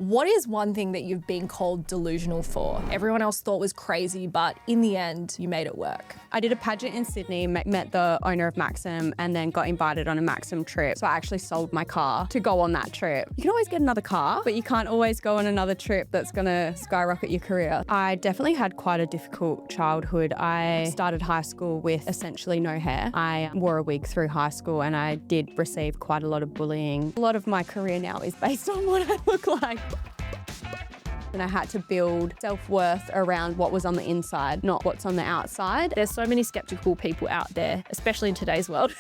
What is one thing that you've been called delusional for? Everyone else thought was crazy, but in the end, you made it work. I did a pageant in Sydney, met the owner of Maxim, and then got invited on a Maxim trip. So I actually sold my car to go on that trip. You can always get another car, but you can't always go on another trip that's gonna skyrocket your career. I definitely had quite a difficult childhood. I started high school with essentially no hair. I wore a wig through high school and I did receive quite a lot of bullying. A lot of my career now is based on what I look like. And I had to build self-worth around what was on the inside, not what's on the outside. There's so many skeptical people out there, especially in today's world.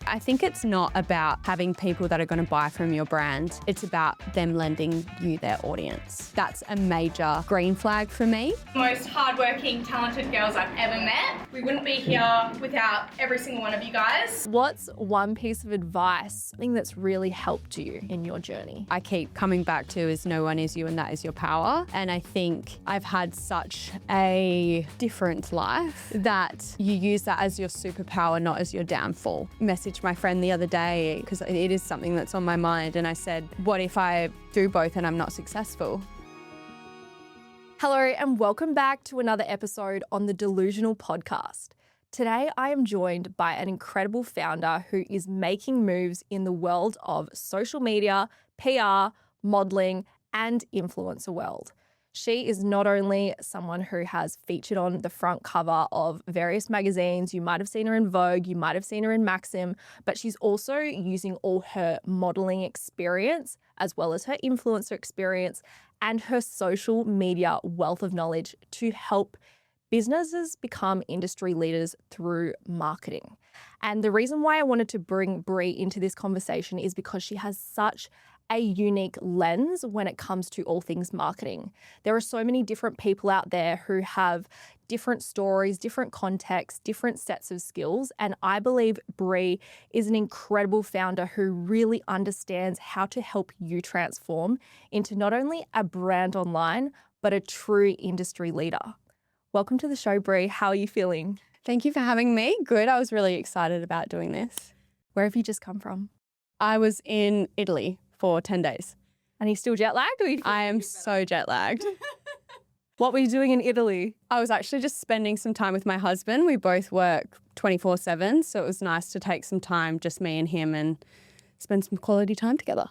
I think it's not about having people that are going to buy from your brand. It's about them lending you their audience. That's a major green flag for me. Most hardworking, talented girls I've ever met. We wouldn't be here without every single one of you guys. What's one piece of advice, something that's really helped you in your journey? I keep coming back to is no one is you and that is your power. And I think I've had such a different life that you use that as your superpower, not as your downfall. Messaged my friend the other day because it is something that's on my mind, and I said, what if I do both and I'm not successful? Hello and welcome back to another episode on the Delusional Podcast. Today I am joined by an incredible founder who is making moves in the world of social media, PR, modeling, and influencer world. She is not only someone who has featured on the front cover of various magazines. You might have seen her in Vogue, you might have seen her in Maxim, but she's also using all her modeling experience as well as her influencer experience and her social media wealth of knowledge to help businesses become industry leaders through marketing. And the reason why I wanted to bring Bree into this conversation is because she has such a unique lens when it comes to all things marketing. There are so many different people out there who have different stories, different contexts, different sets of skills. And I believe Bree is an incredible founder who really understands how to help you transform into not only a brand online, but a true industry leader. Welcome to the show, Bree. How are you feeling? Thank you for having me. Good. I was really excited about doing this. Where have you just come from? I was in Italy for 10 days. And he's still jet lagged? I am so jet lagged. What were you doing in Italy? I was actually just spending some time with my husband. We both work 24/7, so it was nice to take some time, just me and him, and spend some quality time together.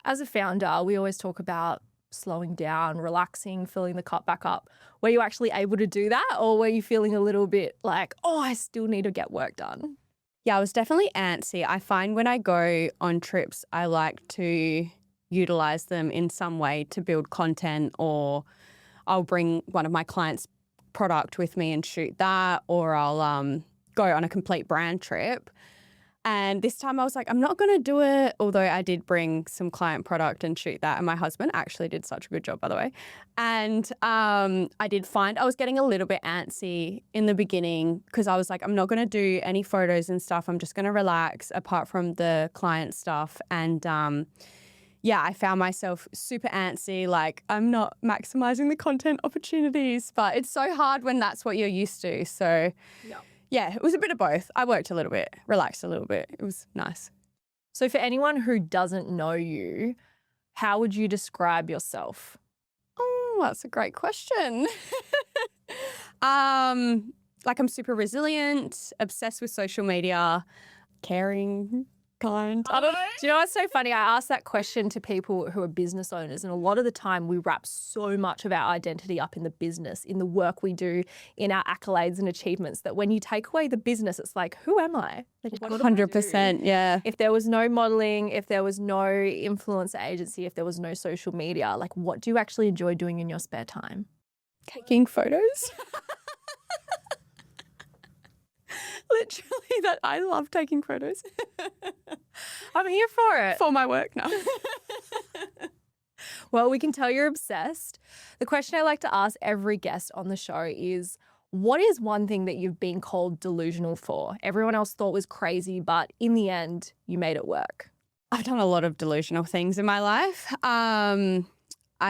As a founder, we always talk about slowing down, relaxing, filling the cup back up. Were you actually able to do that, or were you feeling a little bit like, oh, I still need to get work done? Yeah, I was definitely antsy. I find when I go on trips, I like to utilize them in some way to build content, or I'll bring one of my clients' product with me and shoot that, or I'll go on a complete brand trip. And this time I was like, I'm not going to do it, although I did bring some client product and shoot that. And my husband actually did such a good job, by the way. And I did find I was getting a little bit antsy in the beginning because I was like, I'm not going to do any photos and stuff. I'm just going to relax apart from the client stuff. And yeah, I found myself super antsy, like I'm not maximizing the content opportunities, but it's so hard when that's what you're used to. So yeah, it was a bit of both. I worked a little bit, relaxed a little bit. It was nice. So for anyone who doesn't know you, how would you describe yourself? Oh, that's a great question. Like I'm super resilient, obsessed with social media, caring, kind. I don't know. Do you know what's so funny? I ask that question to people who are business owners, and a lot of the time we wrap so much of our identity up in the business, in the work we do, in our accolades and achievements, that when you take away the business, it's like, who am I? Like, what do I do? 100%, yeah. If there was no modeling, if there was no influencer agency, if there was no social media, like what do you actually enjoy doing in your spare time? Taking photos. Literally, that I love taking photos. I'm here for it. For my work now. Well, we can tell you're obsessed. The question I like to ask every guest on the show is, what is one thing that you've been called delusional for? Everyone else thought was crazy, but in the end, you made it work. I've done a lot of delusional things in my life. I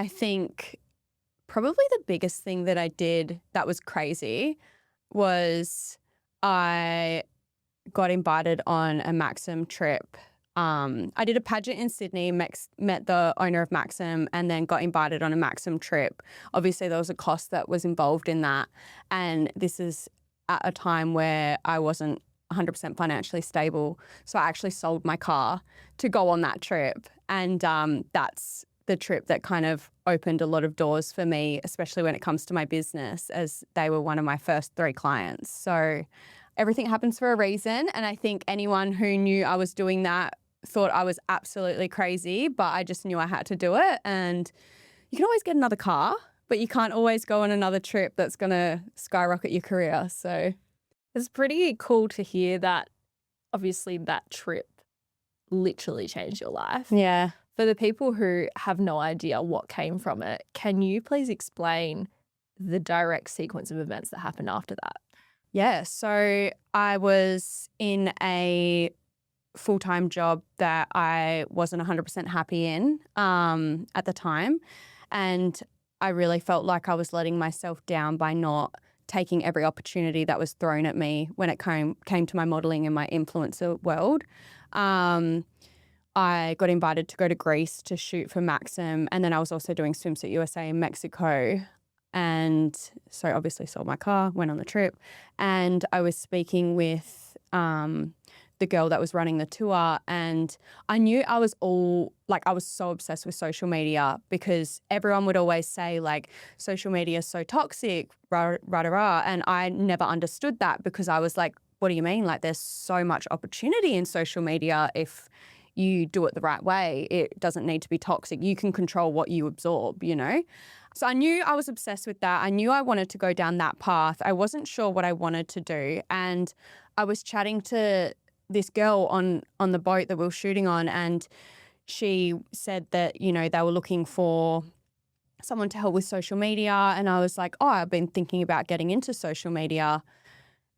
think probably the biggest thing that I did that was crazy was I got invited on a Maxim trip I did a pageant in Sydney, met the owner of Maxim, and then got invited on a Maxim trip. Obviously, there was a cost that was involved in that. And this is at a time where I wasn't 100% financially stable. So I actually sold my car to go on that trip. And that's the trip that kind of opened a lot of doors for me, especially when it comes to my business, as they were one of my first 3 clients. So everything happens for a reason. And I think anyone who knew I was doing that thought I was absolutely crazy, but I just knew I had to do it. And you can always get another car, but you can't always go on another trip that's going to skyrocket your career. So It's pretty cool to hear that obviously that trip literally changed your life. yeah. For the people who have no idea what came from it, can you please explain the direct sequence of events that happened after that? Yeah. So I was in a full-time job that I wasn't 100% happy in at the time. And I really felt like I was letting myself down by not taking every opportunity that was thrown at me when it came to my modelling and my influencer world. I got invited to go to Greece to shoot for Maxim, and then I was also doing Swimsuit USA in Mexico. And so obviously sold my car, went on the trip, and I was speaking with the girl that was running the tour, and I knew I was I was so obsessed with social media because everyone would always say like social media is so toxic, rah, rah, rah, rah, and I never understood that because I was like, what do you mean? Like there's so much opportunity in social media if you do it the right way. It doesn't need to be toxic. You can control what you absorb, you know? So I knew I was obsessed with that. I knew I wanted to go down that path. I wasn't sure what I wanted to do. And I was chatting to this girl on the boat that we were shooting on, and she said that, you know, they were looking for someone to help with social media. And I was like, oh, I've been thinking about getting into social media.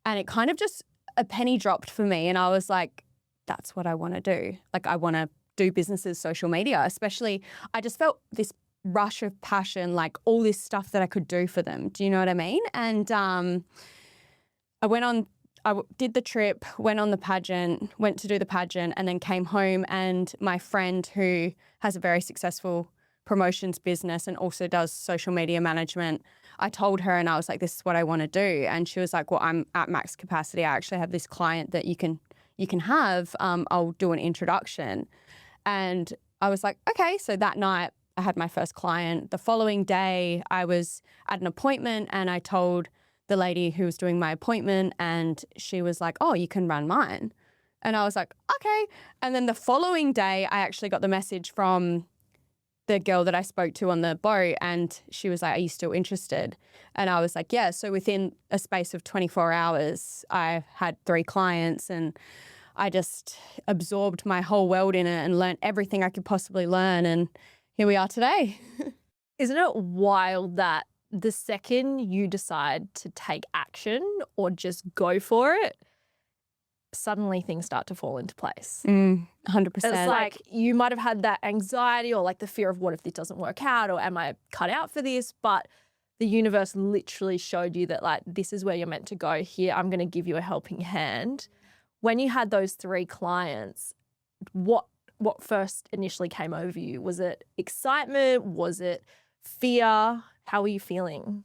And it kind of just a penny dropped for me. And I was like, that's what I want to do. Like I want to do businesses, social media, especially I just felt this rush of passion, like all this stuff that I could do for them. Do you know what I mean? And I did the trip, went on the pageant, went to do the pageant, and then came home, and my friend who has a very successful promotions business and also does social media management, I told her and I was like, this is what I want to do. And she was like, well, I'm at max capacity. I actually have this client that you can have. I'll do an introduction. And I was like, okay. So that night I had my first client. The following day I was at an appointment and I told the lady who was doing my appointment, and she was like, oh, you can run mine. And I was like, okay. And then the following day I actually got the message from the girl that I spoke to on the boat, and she was like, are you still interested? And I was like, yeah. So within a space of 24 hours, I had 3 clients, and I just absorbed my whole world in it and learned everything I could possibly learn. And here we are today. Isn't it wild that the second you decide to take action or just go for it, suddenly things start to fall into place? 100%. It's like you might have had that anxiety or like the fear of what if this doesn't work out, or am I cut out for this? But the universe literally showed you that like this is where you're meant to go. Here, I'm going to give you a helping hand. When you had those 3 clients, what first initially came over you? Was it excitement? Was it fear? How were you feeling?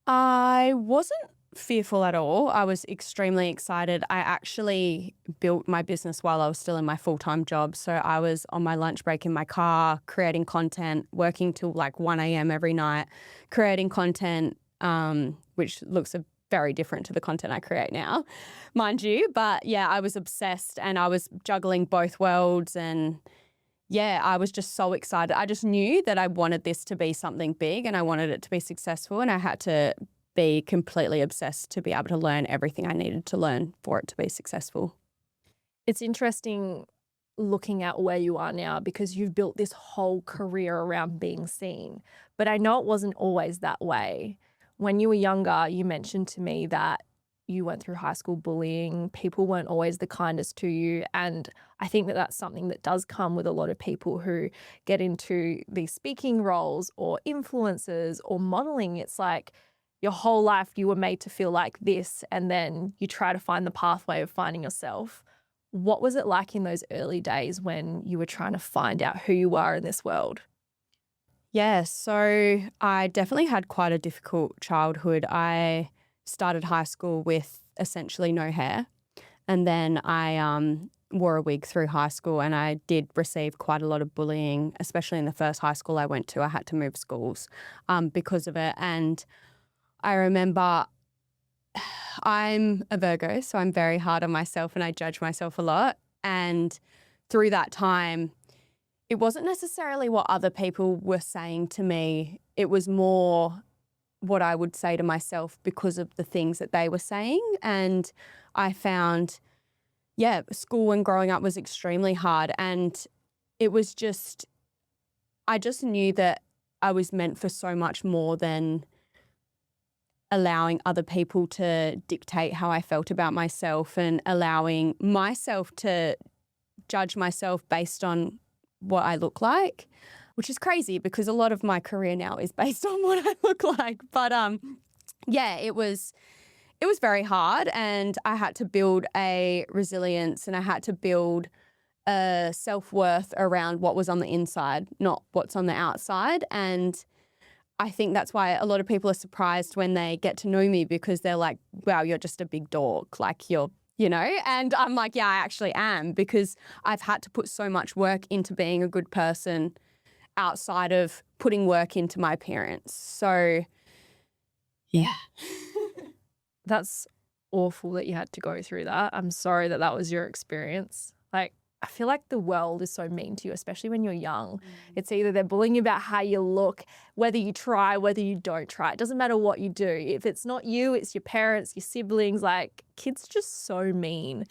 I wasn't fearful at all. I was extremely excited. I actually built my business while I was still in my full-time job. So I was on my lunch break in my car, creating content, working till like 1 a.m. every night, creating content, which looks very different to the content I create now, mind you. But yeah, I was obsessed and I was juggling both worlds, and yeah, I was just so excited. I just knew that I wanted this to be something big and I wanted it to be successful, and I had to be completely obsessed to be able to learn everything I needed to learn for it to be successful. It's interesting looking at where you are now because you've built this whole career around being seen. But I know it wasn't always that way. When you were younger, you mentioned to me that you went through high school bullying. People weren't always the kindest to you. And I think that that's something that does come with a lot of people who get into these speaking roles or influencers or modeling. It's like your whole life you were made to feel like this, and then you try to find the pathway of finding yourself. What was it like in those early days when you were trying to find out who you are in this world? Yeah, so I definitely had quite a difficult childhood. I started high school with essentially no hair, and then I wore a wig through high school, and I did receive quite a lot of bullying, especially in the first high school I went to. I had to move schools because of it. And I remember I'm a Virgo, so I'm very hard on myself and I judge myself a lot. And through that time, it wasn't necessarily what other people were saying to me. It was more what I would say to myself because of the things that they were saying. And I found, school and growing up was extremely hard. And it was just, I just knew that I was meant for so much more than allowing other people to dictate how I felt about myself and allowing myself to judge myself based on what I look like, which is crazy because a lot of my career now is based on what I look like. But it was very hard, and I had to build a resilience and I had to build a self-worth around what was on the inside, not what's on the outside. And I think that's why a lot of people are surprised when they get to know me because they're like, wow, you're just a big dog. Like and I'm like, yeah, I actually am, because I've had to put so much work into being a good person outside of putting work into my appearance. So, yeah. That's awful that you had to go through that. I'm sorry that that was your experience. Like, I feel like the world is so mean to you, especially when you're young. It's either they're bullying you about how you look, whether you try, whether you don't try. It doesn't matter what you do. If it's not you, it's your parents, your siblings. Like, kids are just so mean.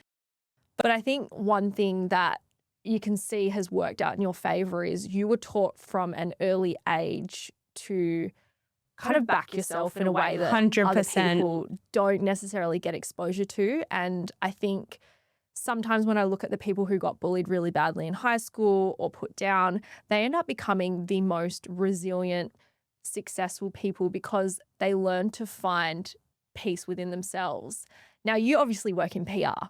But I think one thing that you can see has worked out in your favor is you were taught from an early age to kind of back yourself in a way that 100%. other people don't necessarily get exposure to. And I think sometimes when I look at the people who got bullied really badly in high school or put down, they end up becoming the most resilient, successful people because they learn to find peace within themselves. Now, you obviously work in PR.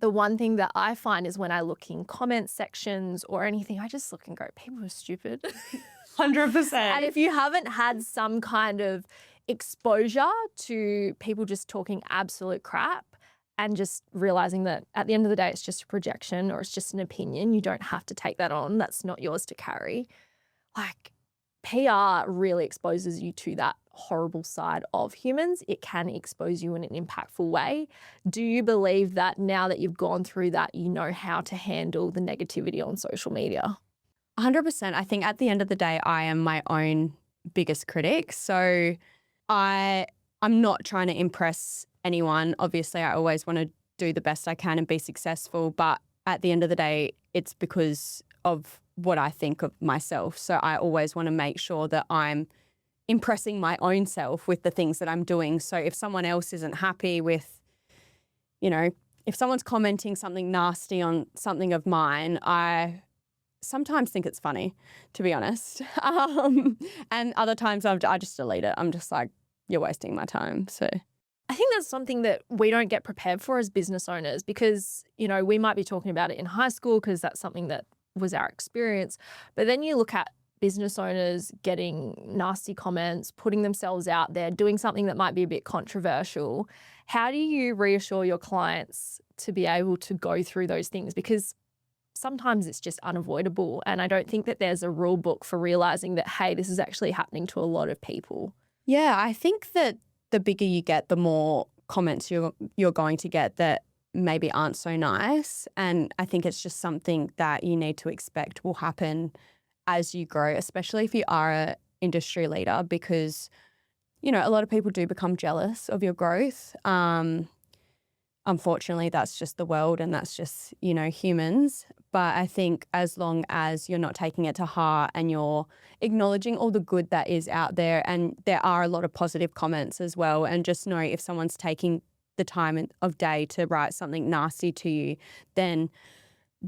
The one thing that I find is when I look in comment sections or anything, I just look and go, people are stupid. 100%. And if you haven't had some kind of exposure to people just talking absolute crap, and just realizing that at the end of the day, it's just a projection or it's just an opinion. You don't have to take that on. That's not yours to carry. Like, PR really exposes you to that horrible side of humans. It can expose you in an impactful way. Do you believe that now that you've gone through that, you know how to handle the negativity on social media? 100%. I think at the end of the day, I am my own biggest critic. So I'm not trying to impress anyone. Obviously, I always want to do the best I can and be successful. But at the end of the day, it's because of what I think of myself. So I always want to make sure that I'm impressing my own self with the things that I'm doing. So if someone else isn't happy with, if someone's commenting something nasty on something of mine, I sometimes think it's funny, to be honest. And other times I just delete it. I'm just like, you're wasting my time. So I think that's something that we don't get prepared for as business owners because, we might be talking about it in high school because that's something that was our experience. But then you look at business owners getting nasty comments, putting themselves out there, doing something that might be a bit controversial. How do you reassure your clients to be able to go through those things? Because sometimes it's just unavoidable. And I don't think that there's a rule book for realizing that, hey, this is actually happening to a lot of people. Yeah, I think that the bigger you get, the more comments you're going to get that maybe aren't so nice. And I think it's just something that you need to expect will happen as you grow, especially if you are an industry leader, because, a lot of people do become jealous of your growth. Unfortunately, that's just the world and that's just, humans. But I think as long as you're not taking it to heart and you're acknowledging all the good that is out there, and there are a lot of positive comments as well, and just know if someone's taking the time of day to write something nasty to you, then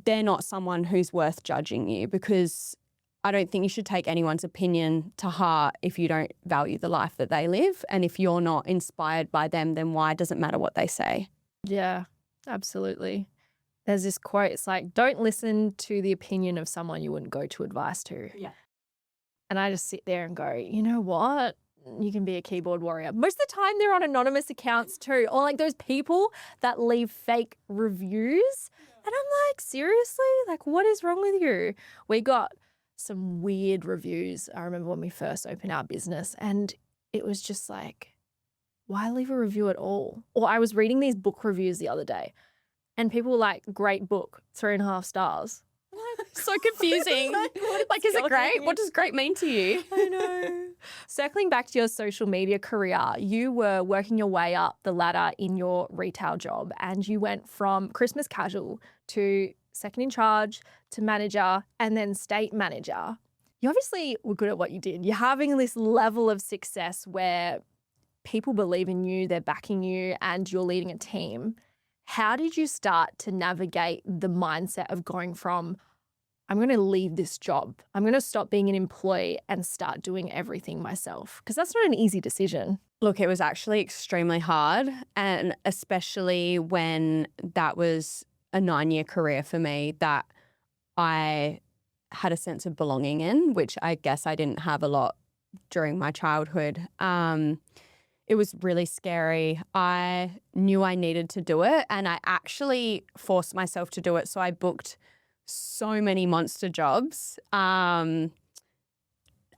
they're not someone who's worth judging you, because I don't think you should take anyone's opinion to heart if you don't value the life that they live. And if you're not inspired by them, then why does it matter what they say? Yeah, absolutely. There's this quote, it's like, don't listen to the opinion of someone you wouldn't go to advice to. Yeah. And I just sit there and go, you know what? You can be a keyboard warrior. Most of the time they're on anonymous accounts too. Or like those people that leave fake reviews. And I'm like, seriously? Like, what is wrong with you? We got some weird reviews. I remember when we first opened our business and it was just like, why leave a review at all? Or I was reading these book reviews the other day and people were like, great book, 3.5 stars. So confusing. Like, is it great? What does great mean to you? I know. Circling back to your social media career, you were working your way up the ladder in your retail job and you went from Christmas casual to second in charge to manager and then state manager. You obviously were good at what you did. You're having this level of success where people believe in you, they're backing you, and you're leading a team. How did you start to navigate the mindset of going from, I'm going to leave this job, I'm going to stop being an employee and start doing everything myself? Because that's not an easy decision. Look, it was actually extremely hard, and especially when that was a 9-year career for me that I had a sense of belonging in, which I guess I didn't have a lot during my childhood. It was really scary. I knew I needed to do it, and I actually forced myself to do it. So I booked so many monster jobs after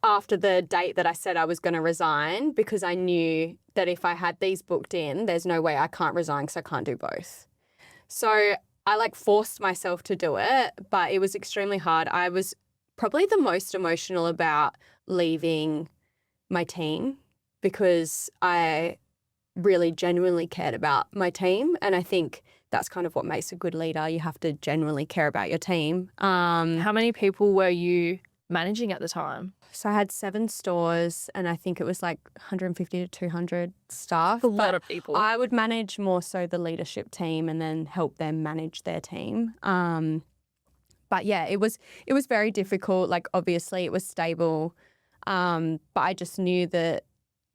the date that I said I was going to resign, because I knew that if I had these booked in, there's no way I can't resign because I can't do both. So I forced myself to do it, but it was extremely hard. I was probably the most emotional about leaving my team because I really genuinely cared about my team. And I think that's kind of what makes a good leader. You have to genuinely care about your team. How many people were you managing at the time? So I had 7 stores and I think it was 150 to 200 staff. A lot of people. I would manage more so the leadership team and then help them manage their team. But yeah, it was very difficult. Obviously it was stable, but I just knew that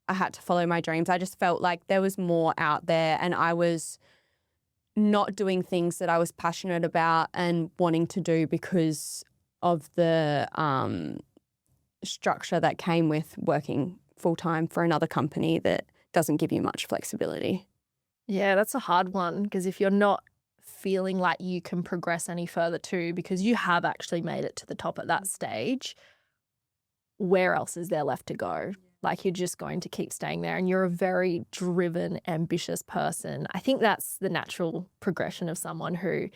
I had to follow my dreams. I just felt like there was more out there and I was not doing things that I was passionate about and wanting to do because of the structure that came with working full-time for another company that doesn't give you much flexibility. Yeah, that's a hard one because if you're not feeling like you can progress any further too, because you have actually made it to the top at that stage, where else is there left to go? You're just going to keep staying there and you're a very driven, ambitious person. I think that's the natural progression of someone who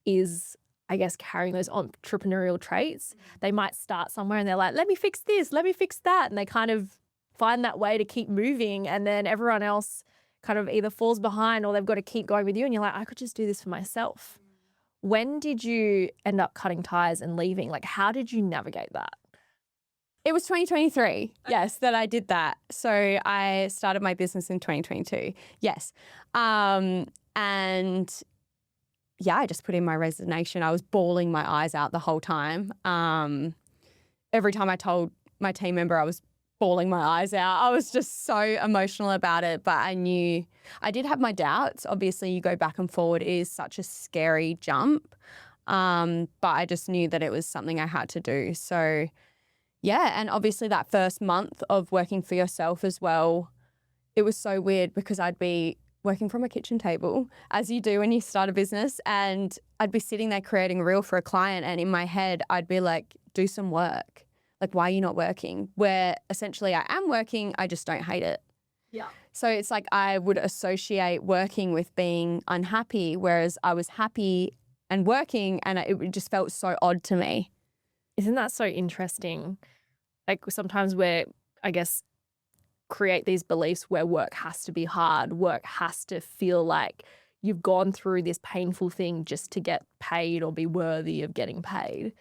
is, I guess, carrying those entrepreneurial traits. They might start somewhere and they're like, let me fix this, let me fix that. And they kind of find that way to keep moving. And then everyone else kind of either falls behind or they've got to keep going with you. And you're like, I could just do this for myself. When did you end up cutting ties and leaving? How did you navigate that? It was 2023, yes, that I did that. So I started my business in 2022, yes. And yeah, I just put in my resignation. I was bawling my eyes out the whole time. Every time I told my team member I was bawling my eyes out, I was just so emotional about it. But I knew I did have my doubts. Obviously, you go back and forward. It is such a scary jump. But I just knew that it was something I had to do. So yeah, and obviously that first month of working for yourself as well, it was so weird because I'd be working from a kitchen table, as you do when you start a business, and I'd be sitting there creating a reel for a client and in my head I'd be like, do some work. Why are you not working? Where essentially I am working, I just don't hate it. Yeah. So it's I would associate working with being unhappy, whereas I was happy and working and it just felt so odd to me. Isn't that so interesting? Sometimes we're, I guess, create these beliefs where work has to be hard, work has to feel like you've gone through this painful thing just to get paid or be worthy of getting paid.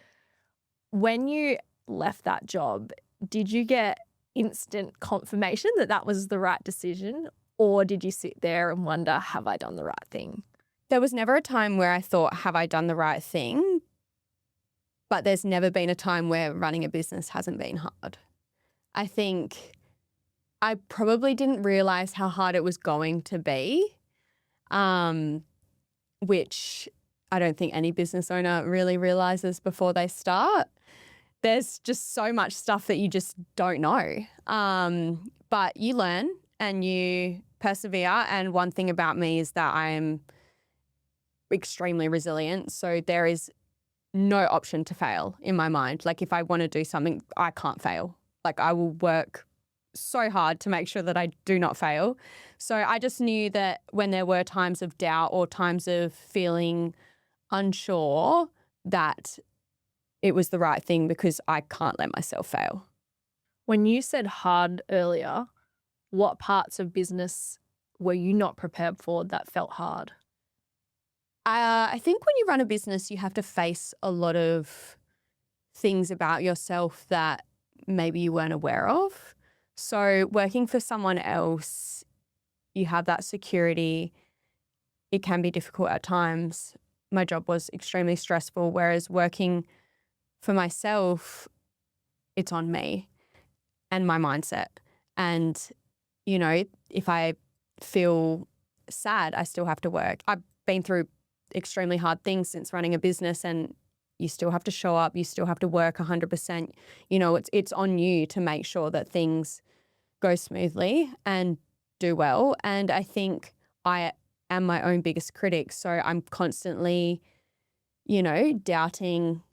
When you left that job, did you get instant confirmation that that was the right decision, or did you sit there and wonder, have I done the right thing? There was never a time where I thought, have I done the right thing? But there's never been a time where running a business hasn't been hard. I think I probably didn't realize how hard it was going to be, which I don't think any business owner really realizes before they start. There's just so much stuff that you just don't know. But you learn and you persevere. And one thing about me is that I'm extremely resilient. So there is no option to fail in my mind. Like if I want to do something, I can't fail. Like I will work so hard to make sure that I do not fail. So I just knew that when there were times of doubt or times of feeling unsure, that it was the right thing because I can't let myself fail. When you said hard earlier, what parts of business were you not prepared for that felt hard? I think when you run a business, you have to face a lot of things about yourself that maybe you weren't aware of. So working for someone else, you have that security. It can be difficult at times. My job was extremely stressful, whereas working for myself, it's on me and my mindset. And, you know, if I feel sad, I still have to work. I've been through extremely hard things since running a business, and you still have to show up, you still have to work 100%. You know, it's on you to make sure that things go smoothly and do well. And I think I am my own biggest critic. So I'm constantly, you know, doubting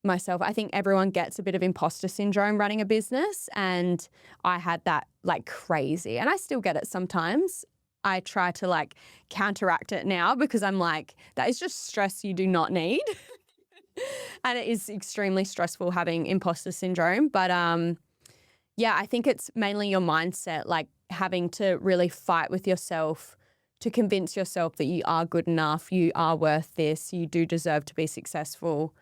myself. I think everyone gets a bit of imposter syndrome running a business, and I had that like crazy, and I still get it sometimes. I try to like counteract it now because I'm like, that is just stress you do not need. And it is extremely stressful having imposter syndrome. But yeah, I think it's mainly your mindset, like having to really fight with yourself to convince yourself that you are good enough, you are worth this, you do deserve to be successful.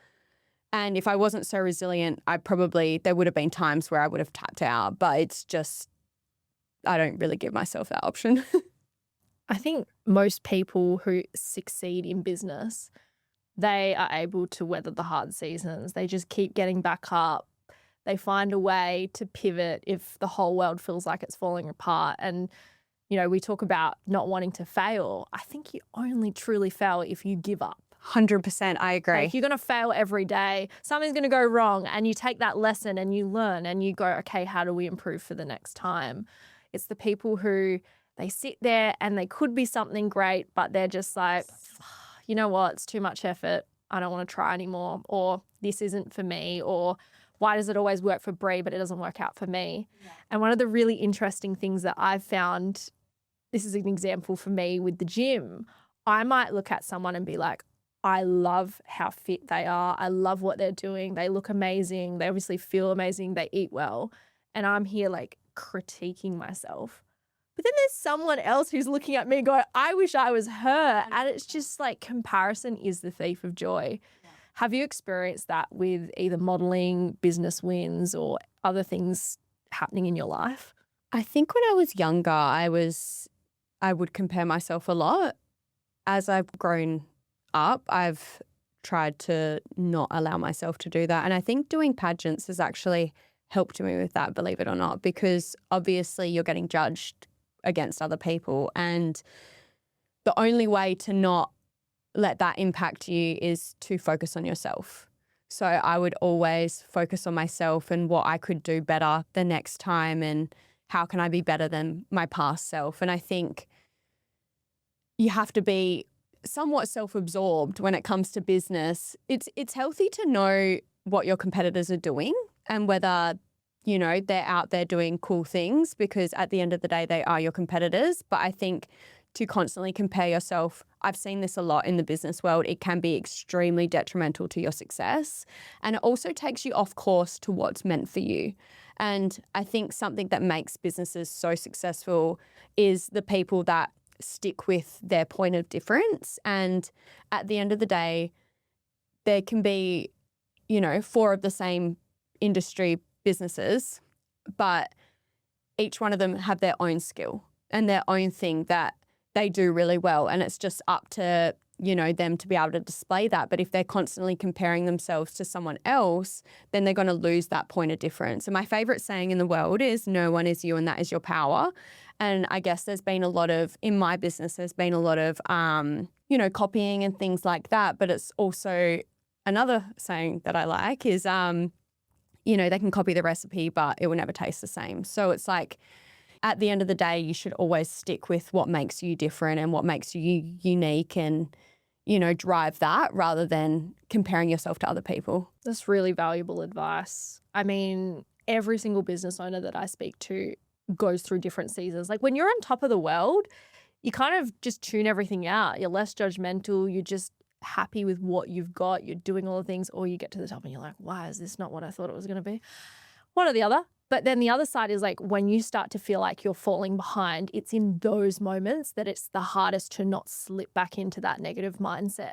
And if I wasn't so resilient, there would have been times where I would have tapped out, but it's just, I don't really give myself that option. I think most people who succeed in business, they are able to weather the hard seasons. They just keep getting back up. They find a way to pivot if the whole world feels like it's falling apart. And, you know, we talk about not wanting to fail. I think you only truly fail if you give up. 100%, I agree. Like you're going to fail every day. Something's going to go wrong, and you take that lesson and you learn and you go, okay, how do we improve for the next time? It's the people who they sit there and they could be something great, but they're just like, you know what, it's too much effort. I don't want to try anymore, or this isn't for me, or why does it always work for Bree but it doesn't work out for me? Yeah. And one of the really interesting things that I've found, this is an example for me with the gym, I might look at someone and be like, I love how fit they are. I love what they're doing. They look amazing. They obviously feel amazing. They eat well. And I'm here like critiquing myself. But then there's someone else who's looking at me going, I wish I was her. And it's just like comparison is the thief of joy. Yeah. Have you experienced that with either modeling, business wins, or other things happening in your life? I think when I was younger, I would compare myself a lot. As I've grown up, I've tried to not allow myself to do that. And I think doing pageants has actually helped me with that, believe it or not, because obviously you're getting judged against other people. And the only way to not let that impact you is to focus on yourself. So I would always focus on myself and what I could do better the next time and how can I be better than my past self. And I think you have to be somewhat self-absorbed when it comes to business. It's healthy to know what your competitors are doing and whether, you know, they're out there doing cool things, because at the end of the day, they are your competitors. But I think to constantly compare yourself, I've seen this a lot in the business world, it can be extremely detrimental to your success. And it also takes you off course to what's meant for you. And I think something that makes businesses so successful is the people that stick with their point of difference. And at the end of the day, there can be, you know, 4 of the same industry businesses, but each one of them have their own skill and their own thing that they do really well. And it's just up to them to be able to display that. But if they're constantly comparing themselves to someone else, then they're going to lose that point of difference. And my favorite saying in the world is, no one is you and that is your power. And I guess there's been a lot of, in my business, there's been a lot of, copying and things like that. But it's also another saying that I like is, they can copy the recipe, but it will never taste the same. So it's like, at the end of the day, you should always stick with what makes you different and what makes you unique and, drive that rather than comparing yourself to other people. That's really valuable advice. I mean, every single business owner that I speak to goes through different seasons. Like when you're on top of the world, you kind of just tune everything out. You're less judgmental. You're just happy with what you've got. You're doing all the things, or you get to the top and you're like, why is this not what I thought it was going to be? One or the other. But then the other side is like when you start to feel like you're falling behind, it's in those moments that it's the hardest to not slip back into that negative mindset.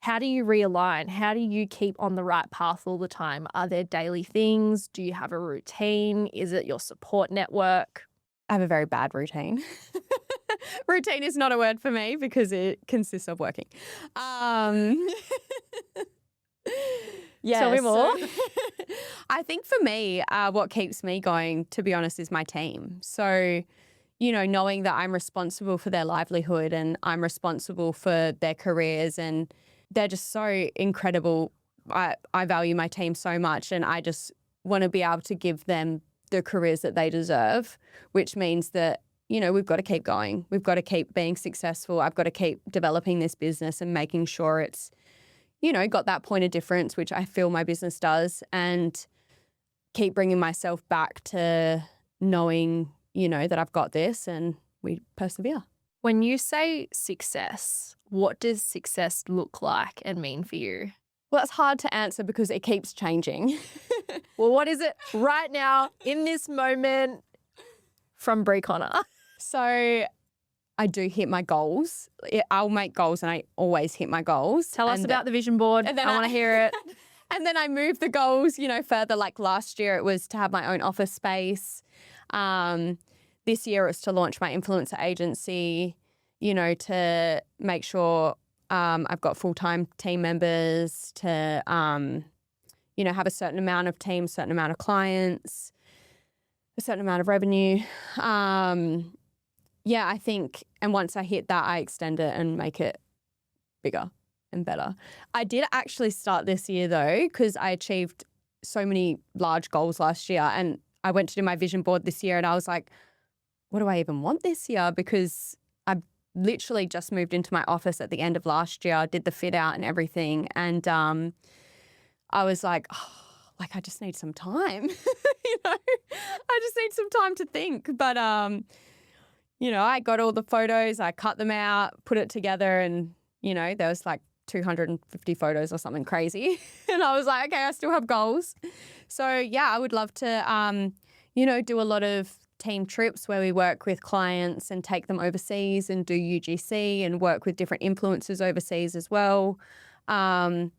How do you realign? How do you keep on the right path all the time? Are there daily things? Do you have a routine? Is it your support network? I have a very bad routine. Routine is not a word for me because it consists of working. Yeah, tell me more. I think for me, what keeps me going, to be honest, is my team. So, knowing that I'm responsible for their livelihood and I'm responsible for their careers, and they're just so incredible. I value my team so much, and I just want to be able to give them the careers that they deserve, which means that, we've got to keep going. We've got to keep being successful. I've got to keep developing this business and making sure it's, got that point of difference, which I feel my business does, and keep bringing myself back to knowing, that I've got this, and we persevere. When you say success, what does success look like and mean for you? Well, it's hard to answer because it keeps changing. Well, what is it right now in this moment from Bree Connor? So I do hit my goals. I'll make goals and I always hit my goals. Tell us about the vision board. And then I want to hear it. And then I move the goals, further. Like last year it was to have my own office space. This year it's to launch my influencer agency, to make sure I've got full-time team members, to, have a certain amount of team, certain amount of clients, a certain amount of revenue. Yeah, I think, and once I hit that, I extend it and make it bigger and better. I did actually start this year though, because I achieved so many large goals last year, and I went to do my vision board this year and I was like, what do I even want this year? Because I literally just moved into my office at the end of last year, did the fit out and everything. And I was like, I just need some time, I just need some time to think. But, I got all the photos, I cut them out, put it together, and, there was like 250 photos or something crazy. And I was like, okay, I still have goals. So yeah, I would love to, do a lot of team trips where we work with clients and take them overseas and do UGC and work with different influencers overseas as well. I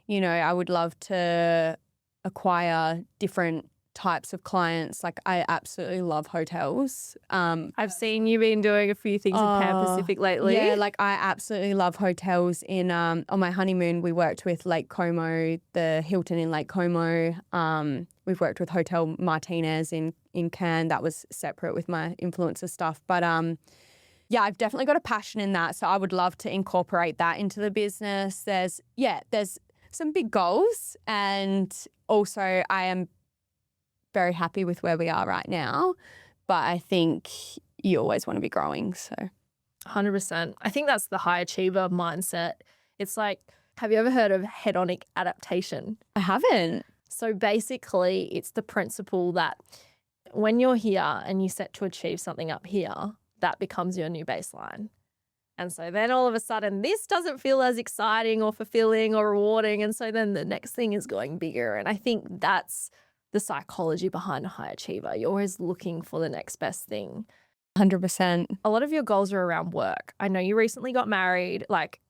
would love to acquire different types of clients. Like I absolutely love hotels. I've seen you been doing a few things in Pan Pacific lately. Yeah, like I absolutely love hotels. On my honeymoon, we worked with Lake Como, the Hilton in Lake Como. We've worked with Hotel Martinez in Cannes. That was separate with my influencer stuff. But yeah, I've definitely got a passion in that. So I would love to incorporate that into the business. There's some big goals, and also I am very happy with where we are right now, but I think you always want to be growing. So 100%. I think that's the high achiever mindset. It's like, have you ever heard of hedonic adaptation? I haven't. So basically it's the principle that when you're here and you set to achieve something up here, that becomes your new baseline. And so then all of a sudden this doesn't feel as exciting or fulfilling or rewarding. And so then the next thing is going bigger. And I think that's the psychology behind a high achiever. You're always looking for the next best thing. 100%. A lot of your goals are around work. I know you recently got married. Like,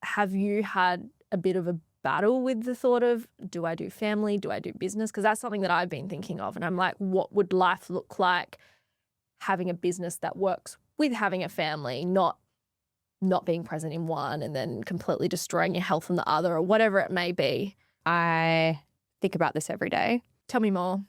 have you had a bit of a battle with the thought of, do I do family? Do I do business? Because that's something that I've been thinking of. And I'm like, what would life look like having a business that works with having a family, not not being present in one and then completely destroying your health in the other or whatever it may be? I think about this every day. Tell me more.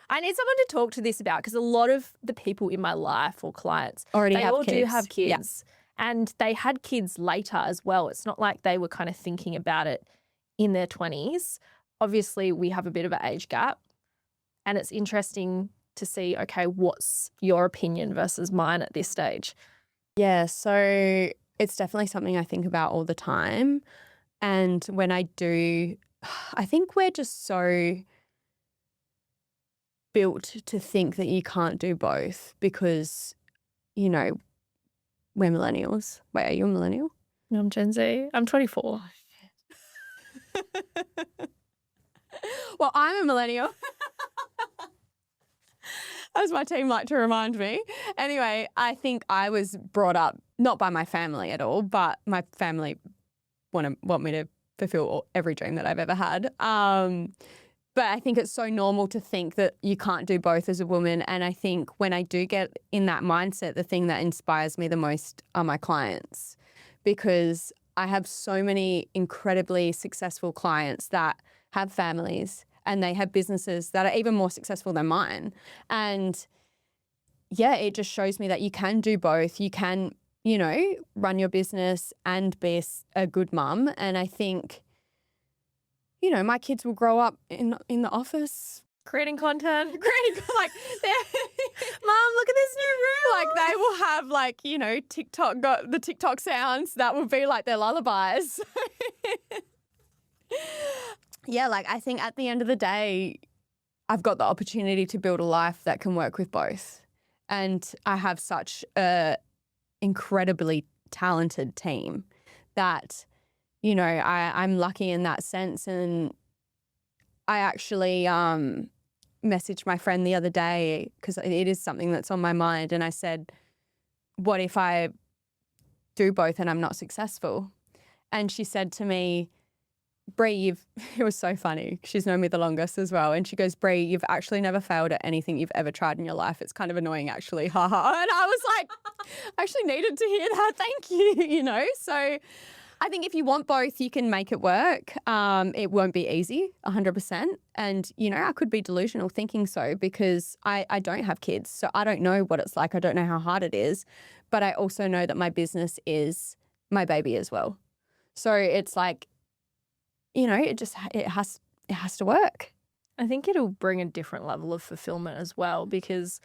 I need someone to talk to this about because a lot of the people in my life or clients Already they have all kids. do have Yeah. kids. And they had kids later as well. It's not like they were kind of thinking about it in their 20s. Obviously, we have a bit of an age gap. And it's interesting to see, okay, what's your opinion versus mine at this stage? Yeah, so it's definitely something I think about all the time. And when I do, I think we're just so built to think that you can't do both because, you know, we're millennials. Wait, are you a millennial? I'm Gen Z. I'm 24. Well, I'm a millennial. As my team like to remind me. Anyway, I think I was brought up not by my family at all, but my family want me to fulfill every dream that I've ever had. But I think it's so normal to think that you can't do both as a woman. And I think when I do get in that mindset, the thing that inspires me the most are my clients, because I have so many incredibly successful clients that have families and they have businesses that are even more successful than mine. And yeah, it just shows me that you can do both. You can, you know, run your business and be a good mum. And I think, you know, my kids will grow up in the office. Creating content. Like, Mom, look at this new room. like they will have like, you know, the TikTok sounds that will be like their lullabies. Yeah, like I think at the end of the day, I've got the opportunity to build a life that can work with both. And I have such a incredibly talented team that, you know, I'm lucky in that sense. And I actually messaged my friend the other day because it is something that's on my mind. And I said, what if I do both and I'm not successful? And she said to me, Bree, it was so funny. She's known me the longest as well. And she goes, Bree, you've actually never failed at anything you've ever tried in your life. It's kind of annoying, actually. Ha ha. And I was like, I actually needed to hear that. Thank you. You know, so I think if you want both, you can make it work. It won't be easy, 100%. And, you know, I could be delusional thinking so because I don't have kids. So I don't know what it's like. I don't know how hard it is. But I also know that my business is my baby as well. So it's like, you know, it has to work. I think it'll bring a different level of fulfillment as well because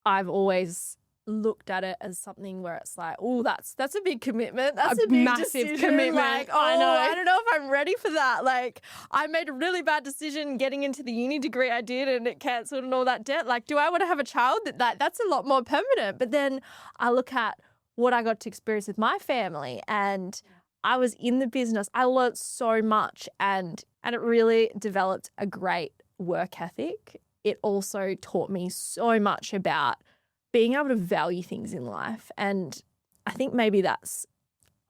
I've always looked at it as something where it's like, oh, that's a big commitment. That's a big massive decision. commitment. Like, oh, I don't know if I'm ready for that. Like, I made a really bad decision getting into the uni degree I did and it cancelled and all that debt. Like, do I want to have a child? That's a lot more permanent. But then I look at what I got to experience with my family and I was in the business. I learned so much and it really developed a great work ethic. It also taught me so much about being able to value things in life. And I think maybe I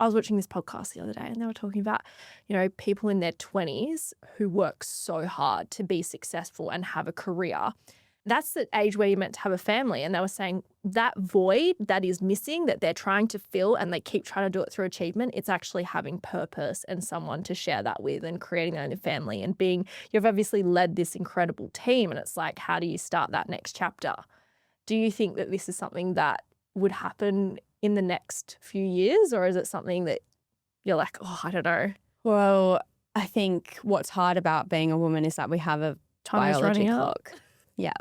was watching this podcast the other day and they were talking about, you know, people in their 20s who work so hard to be successful and have a career. That's the age where you're meant to have a family. And they were saying that void that is missing that they're trying to fill and they keep trying to do it through achievement, it's actually having purpose and someone to share that with and creating that in a family and you've obviously led this incredible team and it's like, how do you start that next chapter? Do you think that this is something that would happen in the next few years or is it something that you're like, oh, I don't know? Well, I think what's hard about being a woman is that we have a biology clock. Yeah.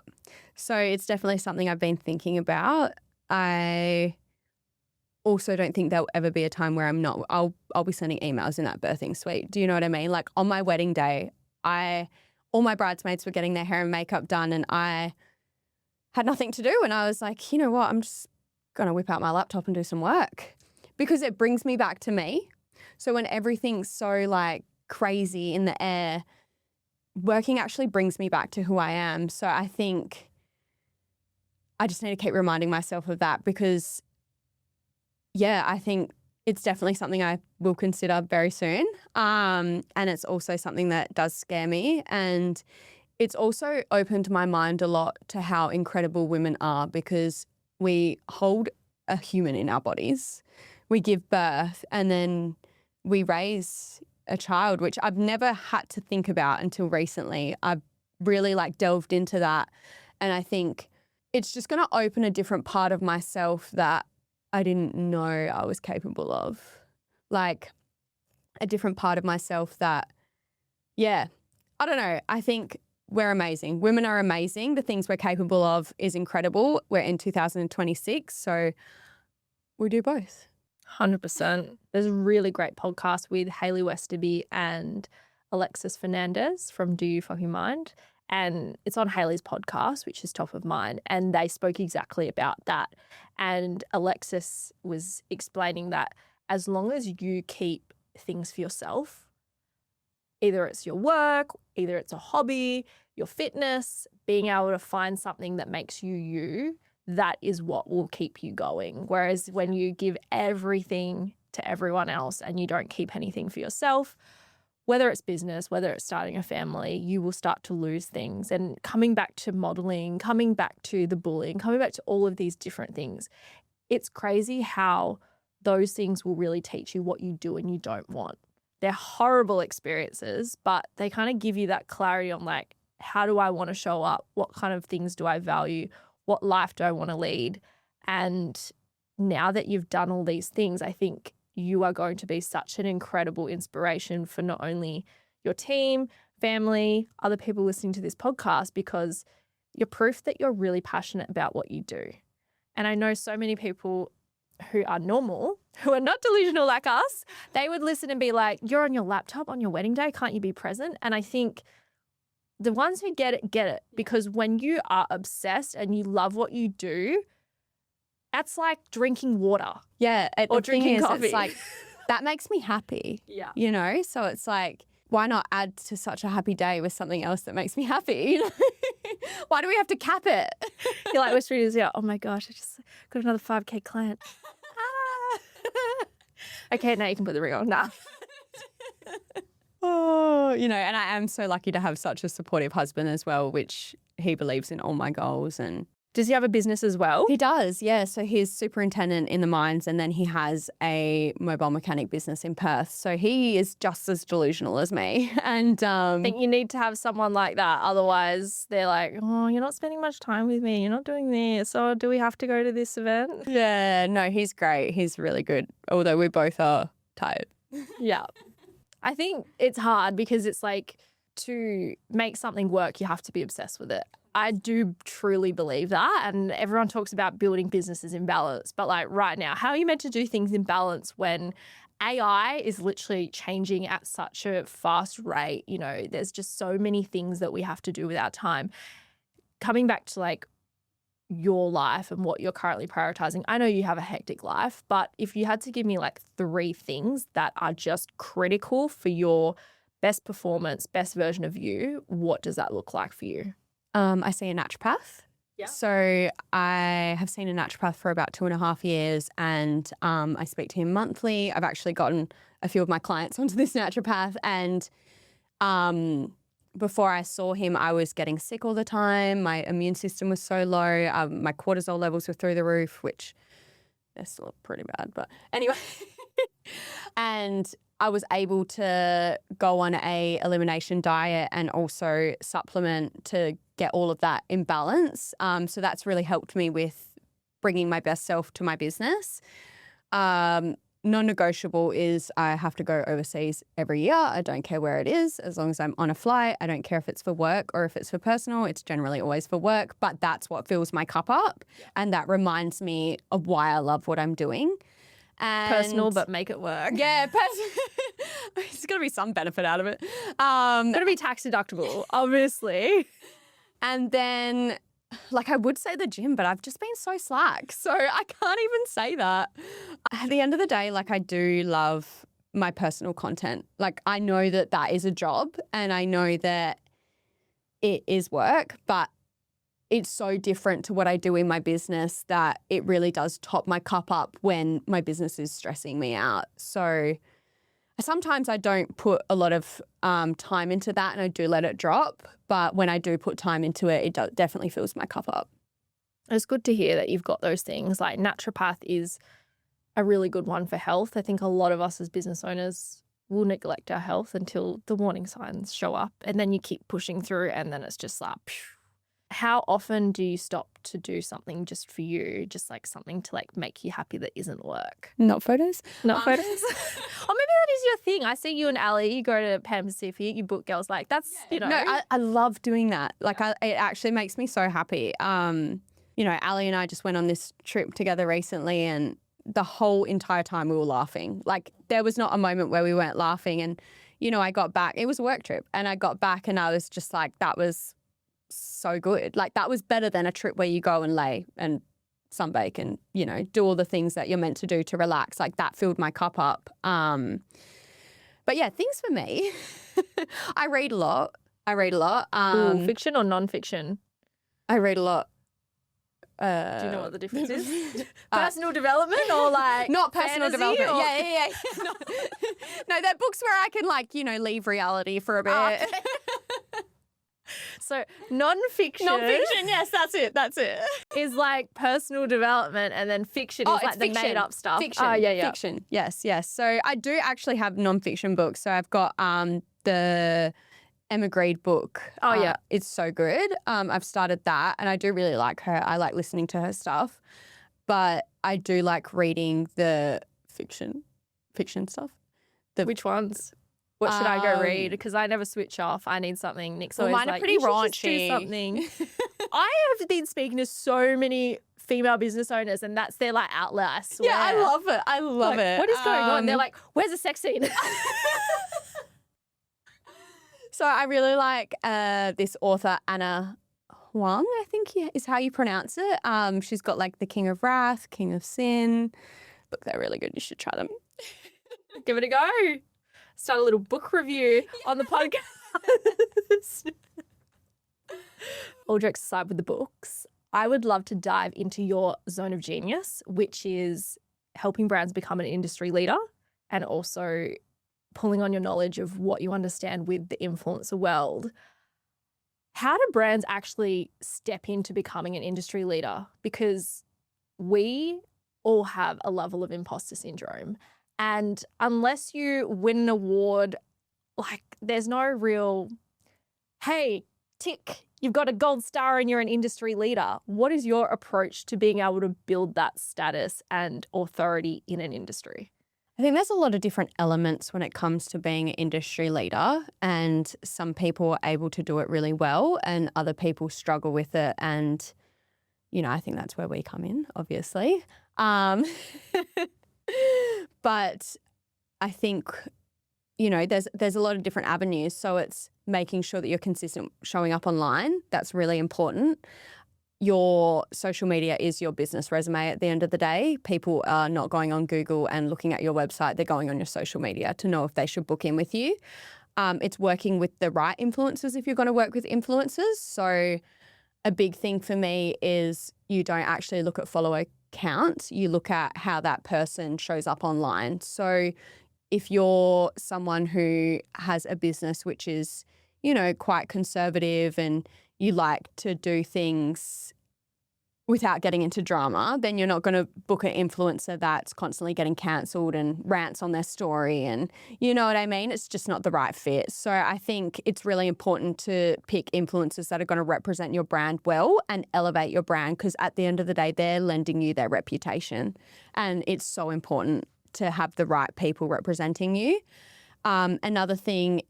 So it's definitely something I've been thinking about. I also don't think there'll ever be a time where I'll be sending emails in that birthing suite. Do you know what I mean? Like on my wedding day, all my bridesmaids were getting their hair and makeup done and I had nothing to do. And I was like, you know what? I'm just going to whip out my laptop and do some work because it brings me back to me. So when everything's so like crazy in the air, working actually brings me back to who I am. So I think I just need to keep reminding myself of that because, yeah, I think it's definitely something I will consider very soon. And it's also something that does scare me. And it's also opened my mind a lot to how incredible women are because we hold a human in our bodies. we give birth and then we raise a child, which I've never had to think about until recently. I've really like delved into that. And I think it's just going to open a different part of myself that I didn't know I was capable of. Like a different part of myself that, yeah, I don't know. I think we're amazing. Women are amazing. The things we're capable of is incredible. We're in 2026, so we do both. 100%. There's a really great podcast with Hayley Westerby and Alexis Fernandez from Do You Fucking Mind? And it's on Hayley's podcast, which is top of mind. And they spoke exactly about that. And Alexis was explaining that as long as you keep things for yourself, either it's your work, either it's a hobby, your fitness, being able to find something that makes you you, that is what will keep you going. Whereas when you give everything to everyone else and you don't keep anything for yourself, whether it's business, whether it's starting a family, you will start to lose things. And coming back to modeling, coming back to the bullying, coming back to all of these different things, it's crazy how those things will really teach you what you do and you don't want. They're horrible experiences, but they kind of give you that clarity on like, how do I want to show up? What kind of things do I value? What life do I want to lead? And now that you've done all these things, I think you are going to be such an incredible inspiration for not only your team, family, other people listening to this podcast, because you're proof that you're really passionate about what you do. And I know so many people who are normal, who are not delusional like us, they would listen and be like, you're on your laptop on your wedding day, can't you be present? And I think the ones who get it, because when you are obsessed and you love what you do, that's like drinking water. Yeah. Or drinking coffee. It's like, that makes me happy. Yeah. You know? So it's like, why not add to such a happy day with something else that makes me happy? You know? Why do we have to cap it? You're like, West Readers, yeah, oh my gosh, I just got another 5K client. Okay, now you can put the ring on. Nah. Oh, you know, and I am so lucky to have such a supportive husband as well, which he believes in all my goals. And does he have a business as well? he does, yeah. So he's superintendent in the mines, and then he has a mobile mechanic business in Perth. So he is just as delusional as me. And I think you need to have someone like that. Otherwise, they're like, oh, you're not spending much time with me. You're not doing this. Or do we have to go to this event? yeah, no, he's great. He's really good. Although we both are tired. Yeah. I think it's hard because it's like to make something work, you have to be obsessed with it. I do truly believe that. And everyone talks about building businesses in balance. But like right now, how are you meant to do things in balance when AI is literally changing at such a fast rate? You know, there's just so many things that we have to do with our time. Coming back to like your life and what you're currently prioritizing. I know you have a hectic life, but if you had to give me like 3 things that are just critical for your best performance, best version of you, what does that look like for you? I see a naturopath. Yeah. So I have seen a naturopath for about 2.5 years, and I speak to him monthly. I've actually gotten a few of my clients onto this naturopath, and before I saw him, I was getting sick all the time. My immune system was so low. My cortisol levels were through the roof, which they're still pretty bad. But anyway, and I was able to go on a elimination diet and also supplement to get all of that in balance. So that's really helped me with bringing my best self to my business. Non-negotiable is I have to go overseas every year. I don't care where it is, as long as I'm on a flight. I don't care if it's for work or if it's for personal. It's generally always for work, but that's what fills my cup up. Yeah. And that reminds me of why I love what I'm doing. And personal, but make it work. Yeah, there's got to be some benefit out of it. Got to be tax deductible, obviously. And then, like, I would say the gym, but I've just been so slack, so I can't even say that. At the end of the day, like, I do love my personal content. Like, I know that that is a job and I know that it is work, but it's so different to what I do in my business that it really does top my cup up when my business is stressing me out. So sometimes I don't put a lot of time into that and I do let it drop. But when I do put time into it, it definitely fills my cup up. It's good to hear that you've got those things. Like naturopath is a really good one for health. I think a lot of us as business owners will neglect our health until the warning signs show up, and then you keep pushing through, and then it's just like, phew. How often do you stop to do something just for you, just like something to like make you happy that isn't work? Not photos. Not photos? Or maybe that is your thing. I see you and Ali, you go to Pan Pacific, you book girls, like that's, you know. No, I love doing that. Like it actually makes me so happy. You know, Ali and I just went on this trip together recently, and the whole entire time we were laughing. Like there was not a moment where we weren't laughing. And, you know, I got back, it was a work trip, and I got back and I was just like, that was so good. Like that was better than a trip where you go and lay and sunbake and, you know, do all the things that you're meant to do to relax. Like that filled my cup up. But yeah, things for me. I read a lot. Ooh, fiction or non-fiction? I read a lot. Do you know what the difference is? Personal development or like not personal fantasy development? Or... Yeah. No, they're books where I can like, you know, leave reality for a bit. Oh, okay. So non-fiction. Non-fiction, yes, that's it. Is like personal development, and then fiction is like the made-up stuff. Fiction. Oh, yeah. Fiction, yes. So I do actually have non-fiction books. So I've got the Emma Grede book. Oh, yeah. It's so good. I've started that, and I do really like her. I like listening to her stuff. But I do like reading the fiction stuff. Which ones? What should I go read? Because I never switch off. I need something. Nick's always mine are like, pretty you should just raunchy. do something. I have been speaking to so many female business owners, and that's their like outlet, I swear. Yeah, I love it. I love it. What is going on? They're like, where's the sex scene? So I really like this author, Anna Huang, I think is how you pronounce it. She's got like The King of Wrath, King of Sin. Look, they're really good. You should try them. Give it a go. Start a little book review on the podcast. All jokes aside with the books, I would love to dive into your zone of genius, which is helping brands become an industry leader, and also pulling on your knowledge of what you understand with the influencer world. How do brands actually step into becoming an industry leader? Because we all have a level of imposter syndrome. And unless you win an award, like there's no real, hey, tick, you've got a gold star and you're an industry leader. What is your approach to being able to build that status and authority in an industry? I think there's a lot of different elements when it comes to being an industry leader, and some people are able to do it really well and other people struggle with it. And, you know, I think that's where we come in, obviously. But I think, you know, there's a lot of different avenues. So it's making sure that you're consistent showing up online. That's really important. Your social media is your business resume at the end of the day. People are not going on Google and looking at your website. They're going on your social media to know if they should book in with you. It's working with the right influencers if you're going to work with influencers. So a big thing for me is you don't actually look at follower count. You look at how that person shows up online. So if you're someone who has a business which is, you know, quite conservative and you like to do things without getting into drama, then you're not going to book an influencer that's constantly getting cancelled and rants on their story, and you know what I mean? It's just not the right fit. So I think it's really important to pick influencers that are going to represent your brand well and elevate your brand, because at the end of the day, they're lending you their reputation, and it's so important to have the right people representing you. Another thing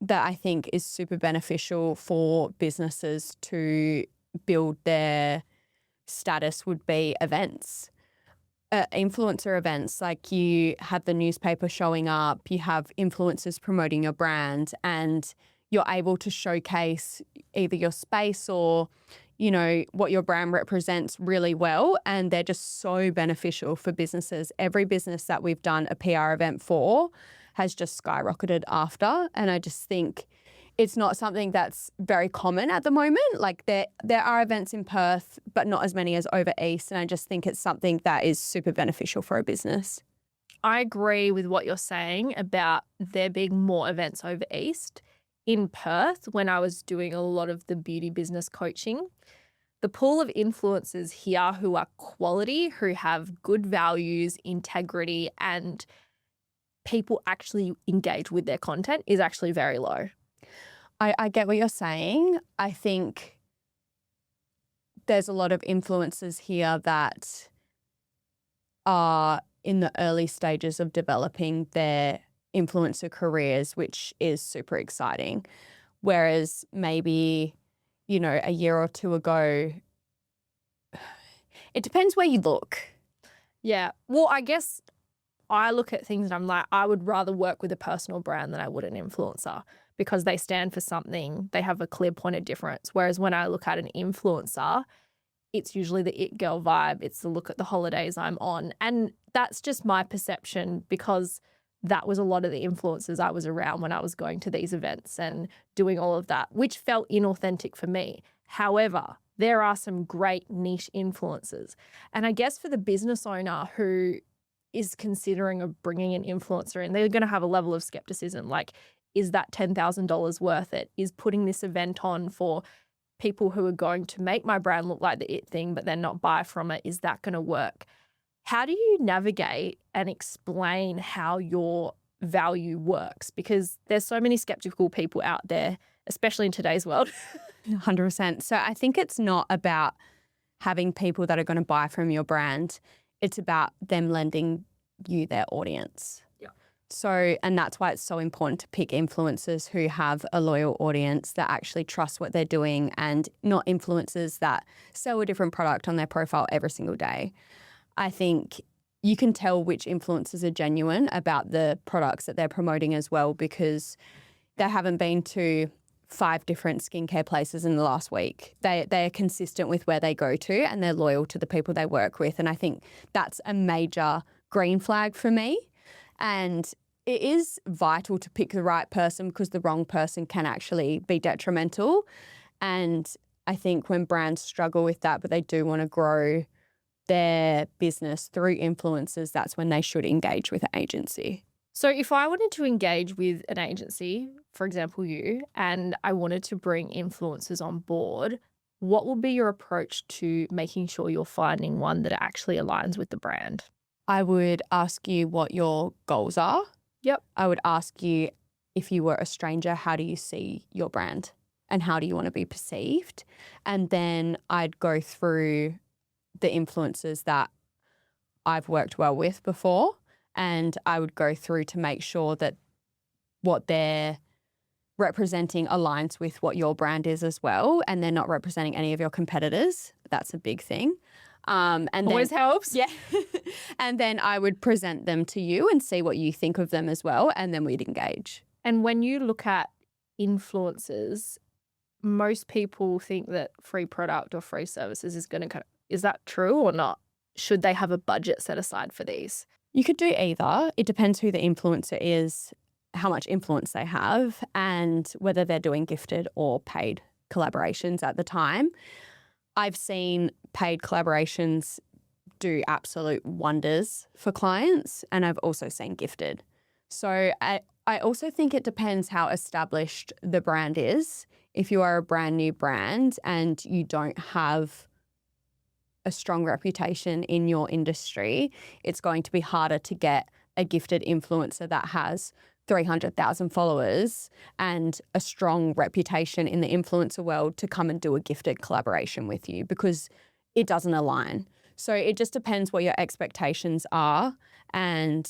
that I think is super beneficial for businesses to build their status would be events, influencer events. Like you have the newspaper showing up, you have influencers promoting your brand, and you're able to showcase either your space or, you know, what your brand represents really well. And they're just so beneficial for businesses. Every business that we've done a PR event for has just skyrocketed after. And I just think it's not something that's very common at the moment. Like there are events in Perth, but not as many as over East. And I just think it's something that is super beneficial for a business. I agree with what you're saying about there being more events over East. In Perth, when I was doing a lot of the beauty business coaching, the pool of influencers here who are quality, who have good values, integrity, and people actually engage with their content is actually very low. I get what you're saying. I think there's a lot of influencers here that are in the early stages of developing their influencer careers, which is super exciting. Whereas maybe, a year or two ago, it depends where you look. Yeah. Well, I guess I look at things and I'm like, I would rather work with a personal brand than I would an influencer because they stand for something. They have a clear point of difference. Whereas when I look at an influencer, it's usually the it girl vibe. It's the look at the holidays I'm on. And that's just my perception because that was a lot of the influencers I was around when I was going to these events and doing all of that, which felt inauthentic for me. However, there are some great niche influencers. And I guess for the business owner who is considering of bringing an influencer in, they're going to have a level of skepticism. Like, is that $10,000 worth it? Is putting this event on for people who are going to make my brand look like the it thing, but then not buy from it, is that going to work? How do you navigate and explain how your value works? Because there's so many skeptical people out there, especially in today's world. 100%. So I think it's not about having people that are going to buy from your brand. It's about them lending you their audience. Yeah. So, and that's why it's so important to pick influencers who have a loyal audience that actually trust what they're doing and not influencers that sell a different product on their profile every single day. I think you can tell which influencers are genuine about the products that they're promoting as well because they haven't been to 5 different skincare places in the last week. They're consistent with where they go to and they're loyal to the people they work with. And I think that's a major green flag for me. And it is vital to pick the right person because the wrong person can actually be detrimental. And I think when brands struggle with that, but they do want to grow their business through influencers, that's when they should engage with an agency. So if I wanted to engage with an agency, for example, you, and I wanted to bring influencers on board, what will be your approach to making sure you're finding one that actually aligns with the brand? I would ask you what your goals are. Yep. I would ask you, if you were a stranger, how do you see your brand and how do you want to be perceived? And then I'd go through the influencers that I've worked well with before, and I would go through to make sure that what they're representing aligns with what your brand is as well, and they're not representing any of your competitors. That's a big thing. And Always then, helps. Yeah. And then I would present them to you and see what you think of them as well, and then we'd engage. And when you look at influencers, most people think that free product or free services is going to is that true or not? Should they have a budget set aside for these? You could do either. It depends who the influencer is, how much influence they have, and whether they're doing gifted or paid collaborations at the time. I've seen paid collaborations do absolute wonders for clients, and I've also seen gifted. So I also think it depends how established the brand is. If you are a brand new brand and you don't have a strong reputation in your industry, it's going to be harder to get a gifted influencer that has 300,000 followers and a strong reputation in the influencer world to come and do a gifted collaboration with you because it doesn't align. So it just depends what your expectations are and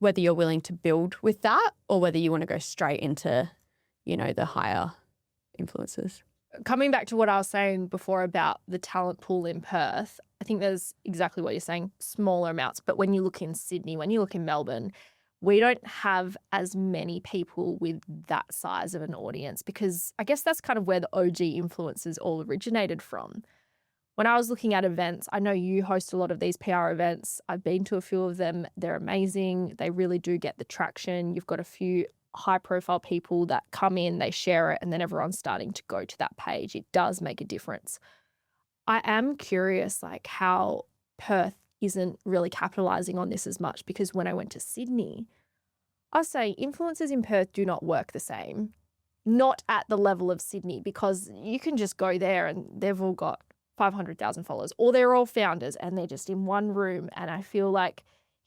whether you're willing to build with that or whether you want to go straight into, the higher influencers. Coming back to what I was saying before about the talent pool in Perth, I think there's exactly what you're saying, smaller amounts. But when you look in Sydney, when you look in Melbourne, we don't have as many people with that size of an audience because I guess that's kind of where the OG influencers all originated from. When I was looking at events, I know you host a lot of these PR events. I've been to a few of them. They're amazing. They really do get the traction. You've got a few high-profile people that come in, they share it, and then everyone's starting to go to that page. It does make a difference. I am curious, how Perth isn't really capitalizing on this as much because when I went to Sydney, I was saying influencers in Perth do not work the same not at the level of Sydney, because you can just go there and they've all got 500,000 followers, or they're all founders and they're just in one room. And I feel like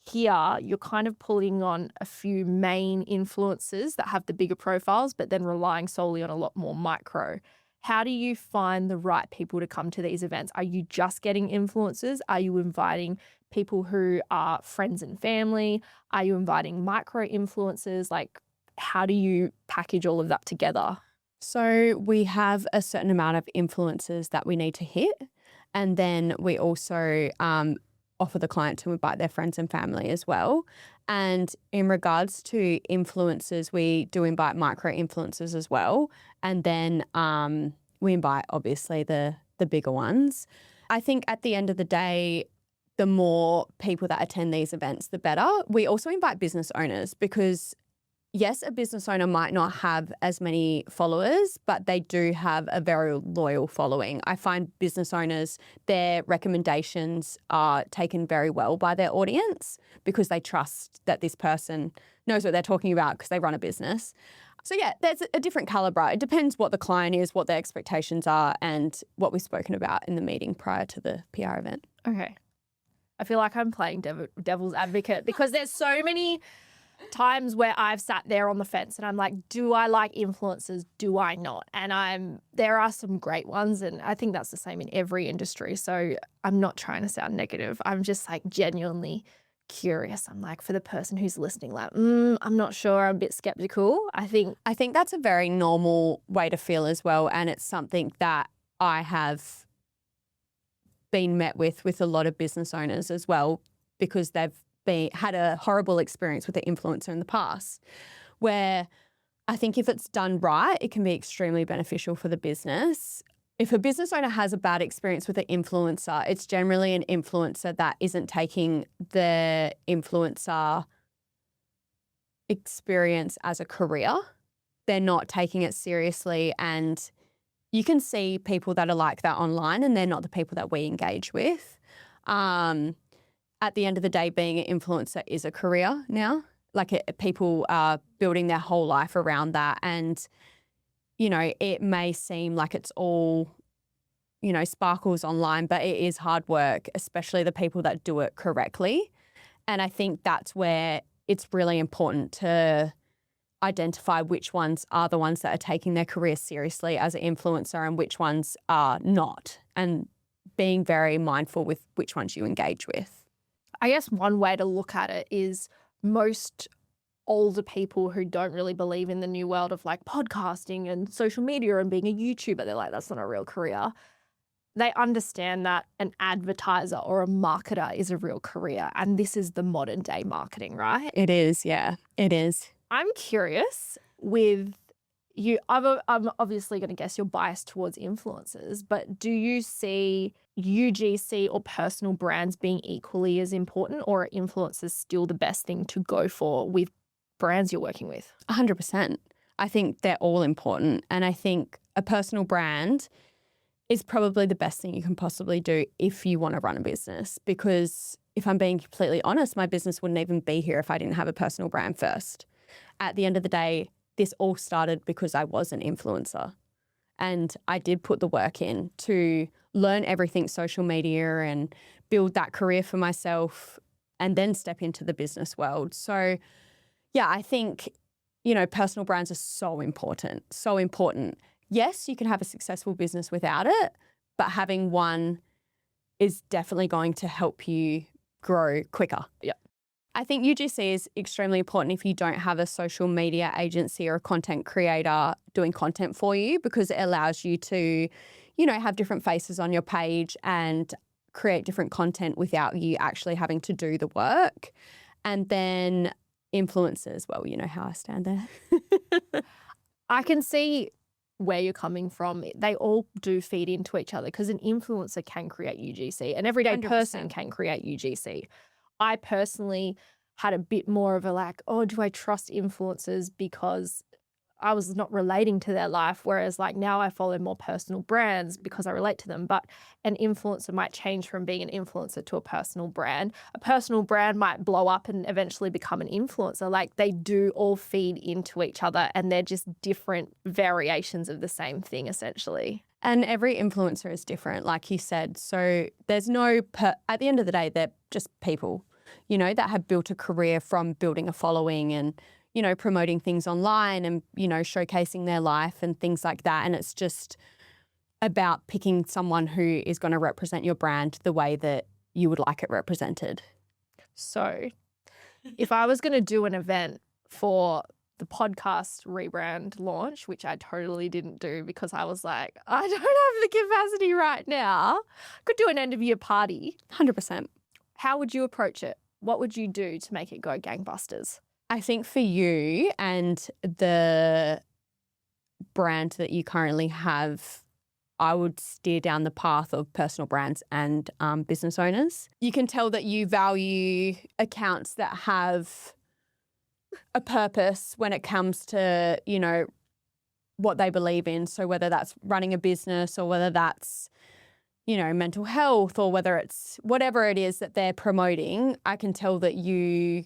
here you're kind of pulling on a few main influencers that have the bigger profiles, but then relying solely on a lot more micro. How do you find the right people to come to these events? Are you just getting influencers? Are you inviting people who are friends and family? Are you inviting micro influencers? Like, how do you package all of that together? So we have a certain amount of influencers that we need to hit. And then we also offer the client to invite their friends and family as well. And in regards to influencers, we do invite micro influencers as well. And then we invite obviously the bigger ones. I think at the end of the day, the more people that attend these events, the better. We also invite business owners because yes, a business owner might not have as many followers, but they do have a very loyal following. I find business owners, their recommendations are taken very well by their audience because they trust that this person knows what they're talking about because they run a business. So yeah, there's a different caliber. It depends what the client is, what their expectations are, and what we've spoken about in the meeting prior to the PR event. Okay. I feel like I'm playing devil's advocate because there's so many times where I've sat there on the fence and I'm like, do I like influencers? Do I not? And there are some great ones, and I think that's the same in every industry. So I'm not trying to sound negative. I'm just like genuinely curious. I'm like, for the person who's listening, like, I'm not sure. I'm a bit skeptical. I think that's a very normal way to feel as well. And it's something that I have been met with a lot of business owners as well, because they've had a horrible experience with the influencer in the past, where I think if it's done right, it can be extremely beneficial for the business. If a business owner has a bad experience with an influencer, it's generally an influencer that isn't taking the influencer experience as a career. They're not taking it seriously, and you can see people that are like that online, and they're not the people that we engage with. At the end of the day, being an influencer is a career now. Like people are building their whole life around that. And, you know, it may seem like it's all, you know, sparkles online, but it is hard work, especially the people that do it correctly. And I think that's where it's really important to identify which ones are the ones that are taking their career seriously as an influencer and which ones are not, and being very mindful with which ones you engage with. I guess one way to look at it is most older people who don't really believe in the new world of like podcasting and social media and being a YouTuber, they're like, that's not a real career. They understand that an advertiser or a marketer is a real career. And this is the modern day marketing, right? It is, yeah, it is. I'm curious with you. I'm obviously going to guess you're biased towards influencers, but do you see UGC or personal brands being equally as important, or are influencers still the best thing to go for with brands you're working with? 100%. I think they're all important. And I think a personal brand is probably the best thing you can possibly do if you want to run a business. Because if I'm being completely honest, my business wouldn't even be here if I didn't have a personal brand first. At the end of the day, this all started because I was an influencer. And I did put the work in to learn everything social media and build that career for myself and then step into the business world. So, yeah, I think, you know, personal brands are so important, so important. Yes, you can have a successful business without it, but having one is definitely going to help you grow quicker. Yeah. I think UGC is extremely important if you don't have a social media agency or a content creator doing content for you, because it allows you to, you know, have different faces on your page and create different content without you actually having to do the work. And then influencers, well, you know how I stand there. I can see where you're coming from. They all do feed into each other, because an influencer can create UGC. An everyday 100%. person can create UGC. I personally had a bit more of a like, oh, do I trust influencers because I was not relating to their life. Whereas like now I follow more personal brands because I relate to them. But an influencer might change from being an influencer to a personal brand. A personal brand might blow up and eventually become an influencer. Like they do all feed into each other and they're just different variations of the same thing essentially. And every influencer is different, like you said. So there's no, at the end of the day, they're just people, you know, that have built a career from building a following and, you know, promoting things online and, you know, showcasing their life and things like that. And it's just about picking someone who is going to represent your brand the way that you would like it represented. So if I was going to do an event for the podcast rebrand launch, which I totally didn't do because I was like, I don't have the capacity right now. Could do an end of year party. 100%. How would you approach it? What would you do to make it go gangbusters? I think for you and the brand that you currently have, I would steer down the path of personal brands and business owners. You can tell that you value accounts that have a purpose when it comes to, you know, what they believe in. So whether that's running a business or whether that's, you know, mental health or whether it's whatever it is that they're promoting, I can tell that you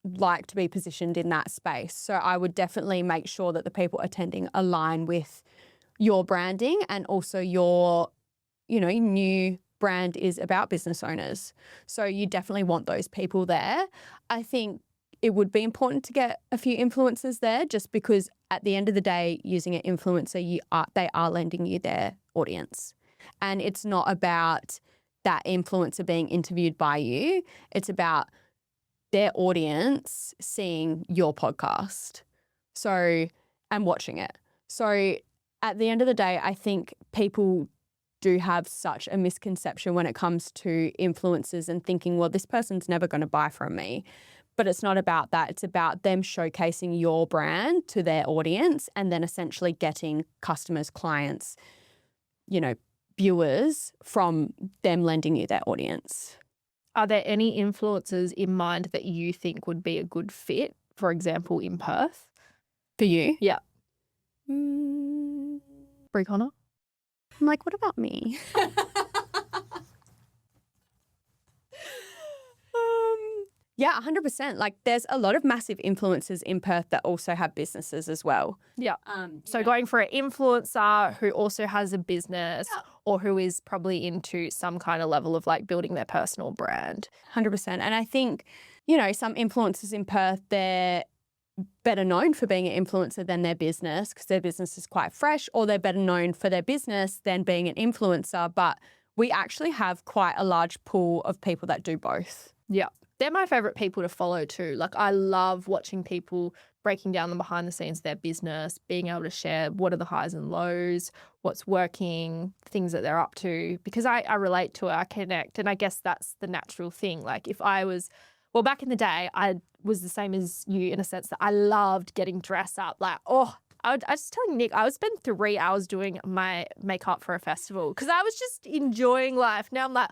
like to be positioned in that space. So I would definitely make sure that the people attending align with your branding and also your, you know, new brand is about business owners. So you definitely want those people there. I think it would be important to get a few influencers there just because at the end of the day, using an influencer, they are lending you their audience. And it's not about that influencer being interviewed by you. It's about their audience seeing your podcast and watching it. So at the end of the day, I think people do have such a misconception when it comes to influencers and thinking, well, this person's never going to buy from me. But it's not about that. It's about them showcasing your brand to their audience and then essentially getting customers, clients, you know, viewers from them lending you their audience. Are there any influencers in mind that you think would be a good fit, for example, in Perth? For you? Yeah. Bree Connor? I'm like, what about me? Yeah, 100%. Like there's a lot of massive influencers in Perth that also have businesses as well. Yeah. So going for an influencer who also has a business or who is probably into some kind of level of like building their personal brand. 100%. And I think, you know, some influencers in Perth, they're better known for being an influencer than their business because their business is quite fresh, or they're better known for their business than being an influencer. But we actually have quite a large pool of people that do both. Yeah. They're my favorite people to follow too. Like I love watching people breaking down the behind the scenes of their business, being able to share what are the highs and lows, what's working, things that they're up to, because I relate to it, I connect. And I guess that's the natural thing. Like if I was, well, back in the day, I was the same as you in a sense that I loved getting dressed up. Like, I was telling Nick, I would spend 3 hours doing my makeup for a festival because I was just enjoying life. Now I'm like,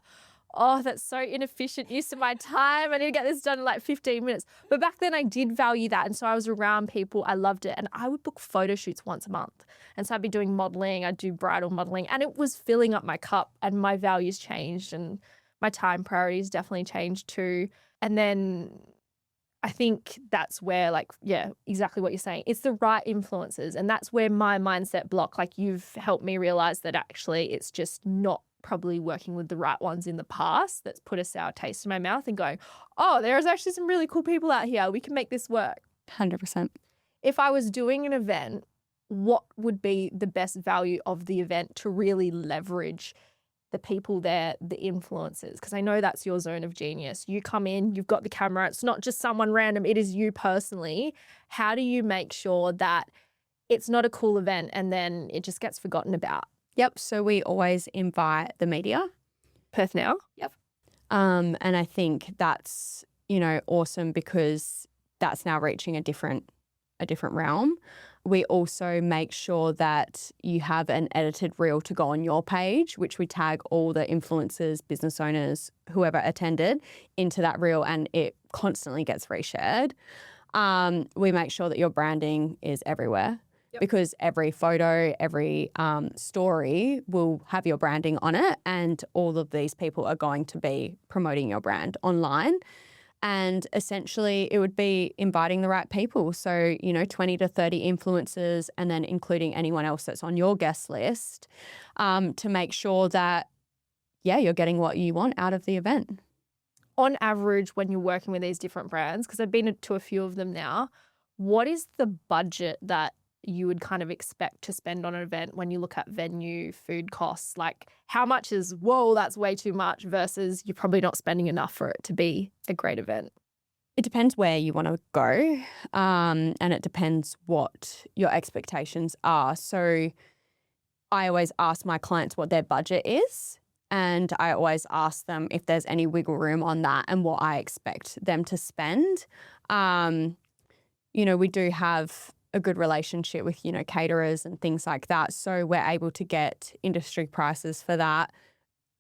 oh, that's so inefficient use of my time. I need to get this done in like 15 minutes. But back then I did value that. And so I was around people. I loved it. And I would book photo shoots once a month. And so I'd be doing modeling. I'd do bridal modeling. And it was filling up my cup. And my values changed. And my time priorities definitely changed too. And then I think that's where like, yeah, exactly what you're saying. It's the right influences. And that's where my mindset block, like you've helped me realize that actually it's just not probably working with the right ones in the past that's put a sour taste in my mouth and going, oh, there's actually some really cool people out here. We can make this work. 100%. If I was doing an event, what would be the best value of the event to really leverage the people there, the influencers? Because I know that's your zone of genius. You come in, you've got the camera. It's not just someone random. It is you personally. How do you make sure that it's not a cool event and then it just gets forgotten about? Yep. So we always invite the media. Perth Now? Yep. And I think that's, you know, awesome because that's now reaching a different realm. We also make sure that you have an edited reel to go on your page, which we tag all the influencers, business owners, whoever attended into that reel, and it constantly gets reshared. we make sure that your branding is everywhere. Because every photo, every story will have your branding on it, and all of these people are going to be promoting your brand online. And essentially it would be inviting the right people. So, 20 to 30 influencers, and then including anyone else that's on your guest list, to make sure that, you're getting what you want out of the event. On average, when you're working with these different brands, because I've been to a few of them now, what is the budget that you would kind of expect to spend on an event when you look at venue, food costs? Like, how much is, whoa, that's way too much, versus you're probably not spending enough for it to be a great event? It depends where you want to go, and it depends what your expectations are. So I always ask my clients what their budget is, and I always ask them if there's any wiggle room on that and what I expect them to spend. We do have a good relationship with, caterers and things like that. So we're able to get industry prices for that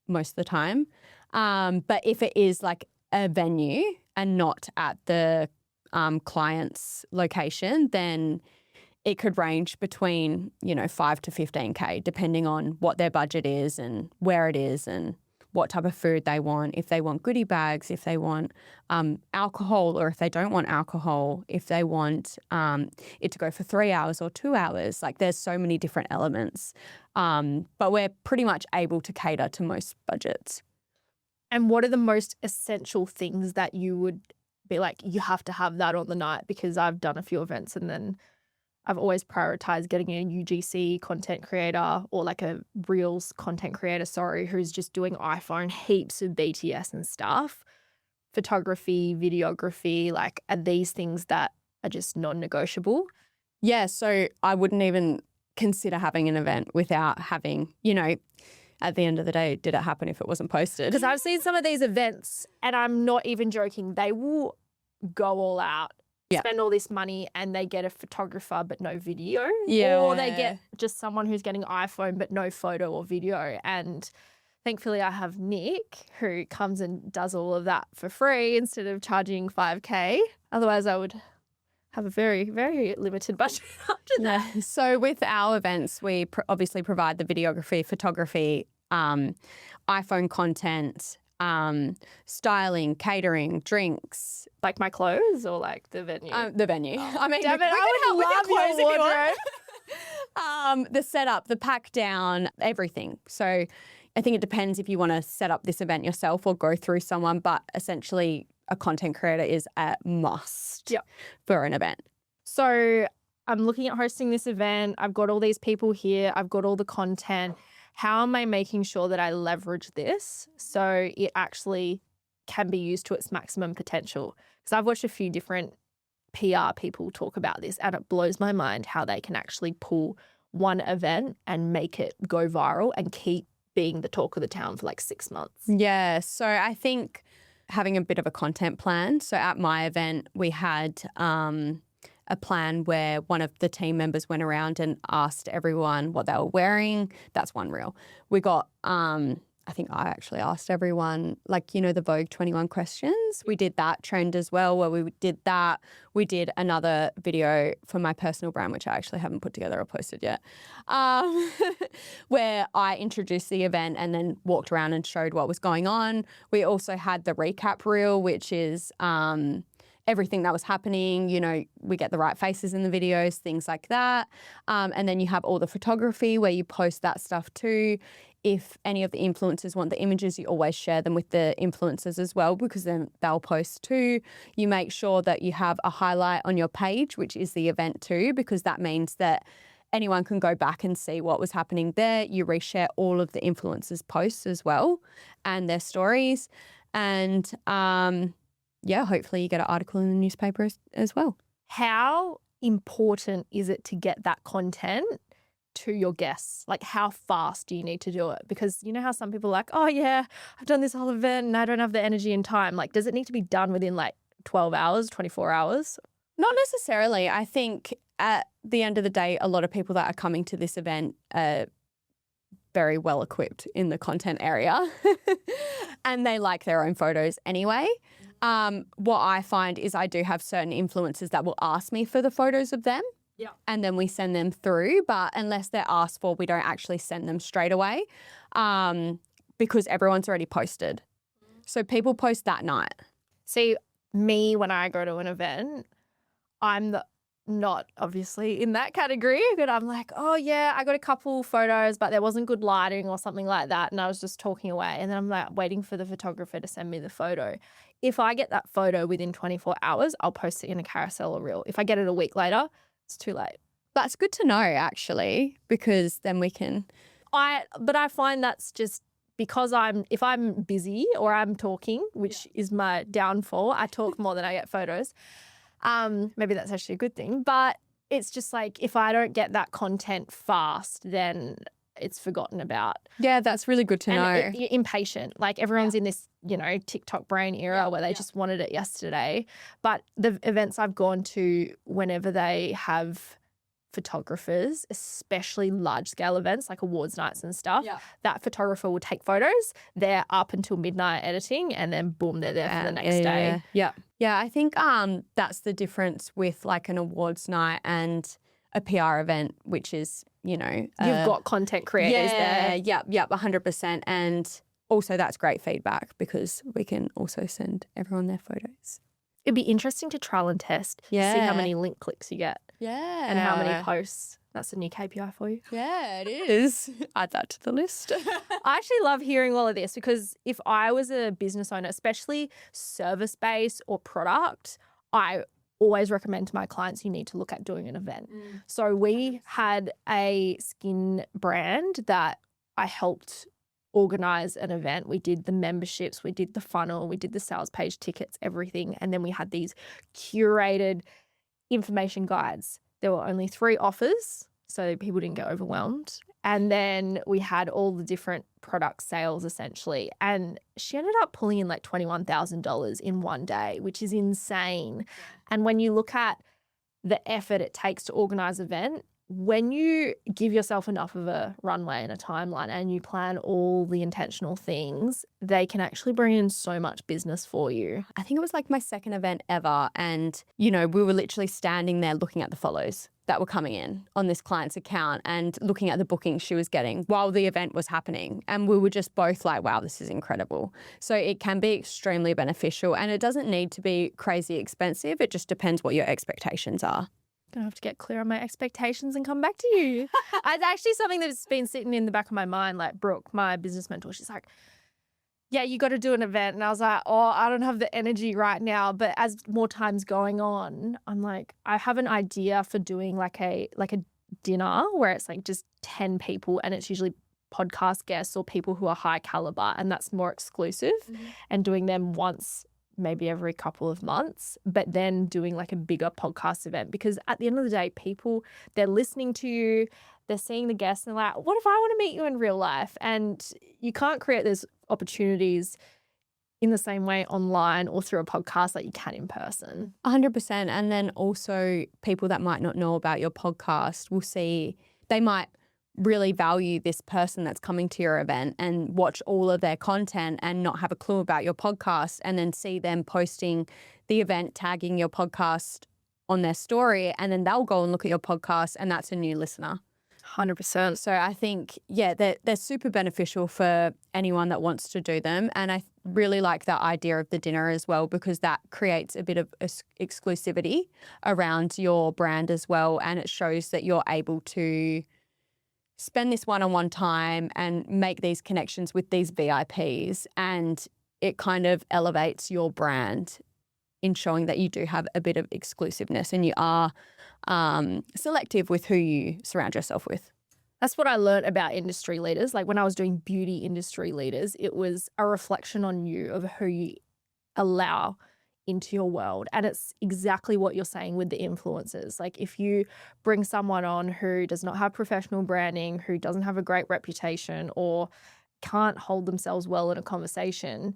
most of the time. But if it is like a venue and not at the client's location, then it could range between, 5 to 15K, depending on what their budget is and where it is and what type of food they want, if they want goodie bags, if they want alcohol, or if they don't want alcohol, if they want it to go for 3 hours or 2 hours. Like, there's so many different elements. But we're pretty much able to cater to most budgets. And what are the most essential things that you would be like, you have to have that on the night? Because I've done a few events and then I've always prioritized getting a UGC content creator, or like a Reels content creator, who's just doing iPhone, heaps of BTS and stuff. Photography, videography, like, are these things that are just non-negotiable? Yeah, so I wouldn't even consider having an event without having, at the end of the day, did it happen if it wasn't posted? Because I've seen some of these events, and I'm not even joking, they will go all out. Spend all this money and they get a photographer but no video. Or they get just someone who's getting iPhone but no photo or video. And thankfully I have Nick, who comes and does all of that for free instead of charging 5K. Otherwise I would have a very, very limited budget after that. So with our events, we obviously provide the videography, photography, iPhone content, styling, catering, drinks. Like my clothes or like the venue? The venue. I mean, damn it, I would love your wardrobe. The setup, the pack down, everything. So I think it depends if you want to set up this event yourself or go through someone, but essentially a content creator is a must for an event. So I'm looking at hosting this event. I've got all these people here. I've got all the content. How am I making sure that I leverage this so it actually can be used to its maximum potential? Because I've watched a few different PR people talk about this, and it blows my mind how they can actually pull one event and make it go viral and keep being the talk of the town for like 6 months. Yeah, so I think having a bit of a content plan. So at my event, we had a plan where one of the team members went around and asked everyone what they were wearing. That's one reel. We got, I think I actually asked everyone, like, the Vogue 21 questions. We did that trend as well, where we did that. We did another video for my personal brand, which I actually haven't put together or posted yet, where I introduced the event and then walked around and showed what was going on. We also had the recap reel, which is everything that was happening. We get the right faces in the videos, things like that. And then you have all the photography where you post that stuff too. If any of the influencers want the images, you always share them with the influencers as well, because then they'll post too. You make sure that you have a highlight on your page, which is the event too, because that means that anyone can go back and see what was happening there. You reshare all of the influencers' posts as well and their stories. And hopefully you get an article in the newspaper as well. How important is it to get that content to your guests? Like, how fast do you need to do it? Because you know how some people are like, oh yeah, I've done this whole event and I don't have the energy and time. Like, does it need to be done within like 12 hours, 24 hours? Not necessarily. I think at the end of the day, a lot of people that are coming to this event are very well equipped in the content area and they like their own photos anyway. What I find is I do have certain influencers that will ask me for the photos of them. Yeah. And then we send them through. But unless they're asked for, we don't actually send them straight away because everyone's already posted. So people post that night. See, me, when I go to an event, I'm not obviously in that category, but I'm like, oh yeah, I got a couple photos, but there wasn't good lighting or something like that. And I was just talking away. And then I'm like waiting for the photographer to send me the photo. If I get that photo within 24 hours, I'll post it in a carousel or reel. If I get it a week later, it's too late. That's good to know, actually, because then we can. But I find that's just because if I'm busy or I'm talking, which is my downfall, I talk more than I get photos. Maybe that's actually a good thing, but it's just like if I don't get that content fast, then it's forgotten about. Yeah, that's really good to know. You're impatient. Like everyone's in this, TikTok brain era where they just wanted it yesterday. But the events I've gone to, whenever they have photographers, especially large scale events like awards nights and stuff, that photographer will take photos. They're up until midnight editing and then boom, they're there for the next day. Yeah, I think that's the difference with like an awards night and a PR event, which is, you've got content creators there. Yep, 100%. And also that's great feedback because we can also send everyone their photos. It'd be interesting to trial and test, see how many link clicks you get. Yeah. And how many posts. That's a new KPI for you. Yeah, it is. Add that to the list. I actually love hearing all of this because if I was a business owner, especially service-based or product, I always recommend to my clients you need to look at doing an event. So we had a skin brand that I helped organize an event. We did the memberships, we did the funnel, we did the sales page tickets, everything. And then we had these curated information guides. There were only 3 offers, so people didn't get overwhelmed. And then we had all the different product sales essentially. And she ended up pulling in like $21,000 in one day, which is insane. Yeah. And when you look at the effort it takes to organize an event, when you give yourself enough of a runway and a timeline and you plan all the intentional things, they can actually bring in so much business for you. I think it was like my second event ever. And, we were literally standing there looking at the follows that were coming in on this client's account and looking at the bookings she was getting while the event was happening. And we were just both like, wow, this is incredible. So it can be extremely beneficial and it doesn't need to be crazy expensive. It just depends what your expectations are. Gonna have to get clear on my expectations and come back to you. It's actually something that's been sitting in the back of my mind. Like Brooke, my business mentor, she's like, yeah, you got to do an event. And I was like, oh, I don't have the energy right now. But as more time's going on, I'm like, I have an idea for doing like a dinner where it's like just 10 people and it's usually podcast guests or people who are high caliber and that's more exclusive and doing them once maybe every couple of months, but then doing like a bigger podcast event because at the end of the day, people, they're listening to you, they're seeing the guests and they're like, what if I want to meet you in real life? And you can't create those opportunities in the same way online or through a podcast like you can in person. 100%. And then also people that might not know about your podcast will see, they might really value this person that's coming to your event and watch all of their content and not have a clue about your podcast and then see them posting the event, tagging your podcast on their story and then they'll go and look at your podcast and that's a new listener. 100%. So I think, they're super beneficial for anyone that wants to do them. And I really like that idea of the dinner as well because that creates a bit of exclusivity around your brand as well. And it shows that you're able to spend this one-on-one time and make these connections with these VIPs and it kind of elevates your brand in showing that you do have a bit of exclusiveness and you are selective with who you surround yourself with. That's what I learned about industry leaders. Like when I was doing beauty industry leaders, it was a reflection on you of who you allow into your world. And it's exactly what you're saying with the influencers. Like if you bring someone on who does not have professional branding, who doesn't have a great reputation or can't hold themselves well in a conversation,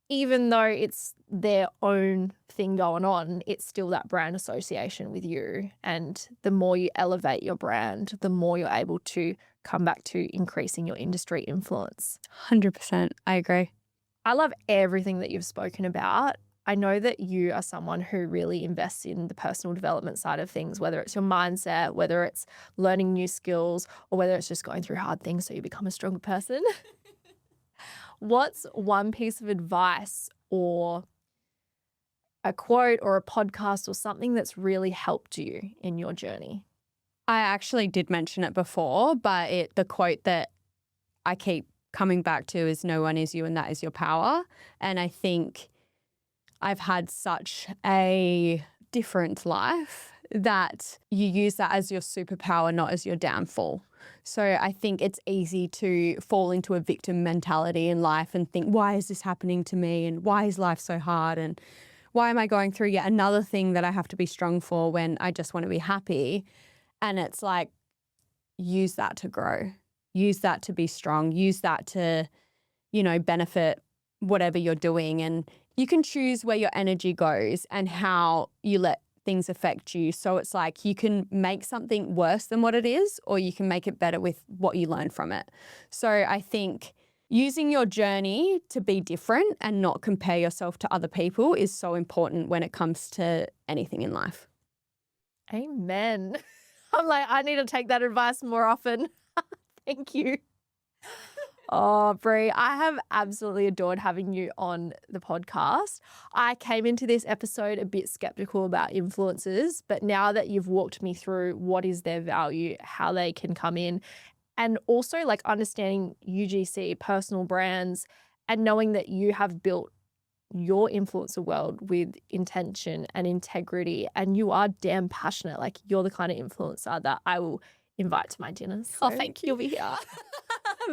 even though it's their own thing going on, it's still that brand association with you. And the more you elevate your brand, the more you're able to come back to increasing your industry influence. 100%. I agree. I love everything that you've spoken about. I know that you are someone who really invests in the personal development side of things, whether it's your mindset, whether it's learning new skills, or whether it's just going through hard things so you become a stronger person. What's one piece of advice or a quote or a podcast or something that's really helped you in your journey? I actually did mention it before, but the quote that I keep coming back to is no one is you and that is your power. And I think I've had such a different life that you use that as your superpower, not as your downfall. So I think it's easy to fall into a victim mentality in life and think, why is this happening to me? And why is life so hard? And why am I going through yet another thing that I have to be strong for when I just want to be happy? And it's like, use that to grow, use that to be strong, use that to, benefit whatever you're doing. And you can choose where your energy goes and how you let things affect you. So it's like you can make something worse than what it is, or you can make it better with what you learn from it. So I think using your journey to be different and not compare yourself to other people is so important when it comes to anything in life. Amen. I'm like, I need to take that advice more often. Thank you. Oh, Bree, I have absolutely adored having you on the podcast. I came into this episode a bit skeptical about influencers, but now that you've walked me through what is their value, how they can come in, and also like understanding UGC, personal brands, and knowing that you have built your influencer world with intention and integrity, and you are damn passionate. Like, you're the kind of influencer that I will invite to my dinners. So thank you. You'll be here.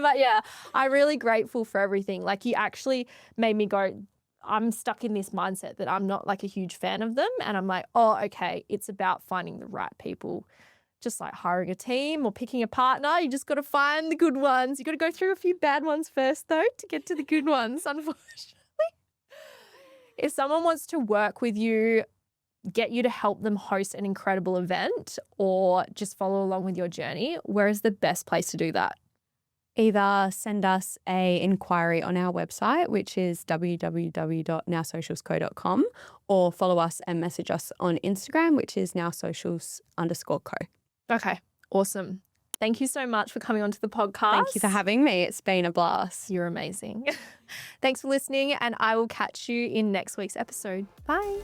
But yeah, I'm really grateful for everything. Like, you actually made me go, I'm stuck in this mindset that I'm not like a huge fan of them. And I'm like, oh, okay, it's about finding the right people. Just like hiring a team or picking a partner, you just got to find the good ones. You got to go through a few bad ones first, though, to get to the good ones, unfortunately. If someone wants to work with you, get you to help them host an incredible event, or just follow along with your journey, where is the best place to do that? Either send us a inquiry on our website, which is www.nowsocialsco.com, or follow us and message us on Instagram, which is nowsocials_co. Okay, awesome. Thank you so much for coming onto the podcast. Thank you for having me. It's been a blast. You're amazing. Thanks for listening, and I will catch you in next week's episode. Bye.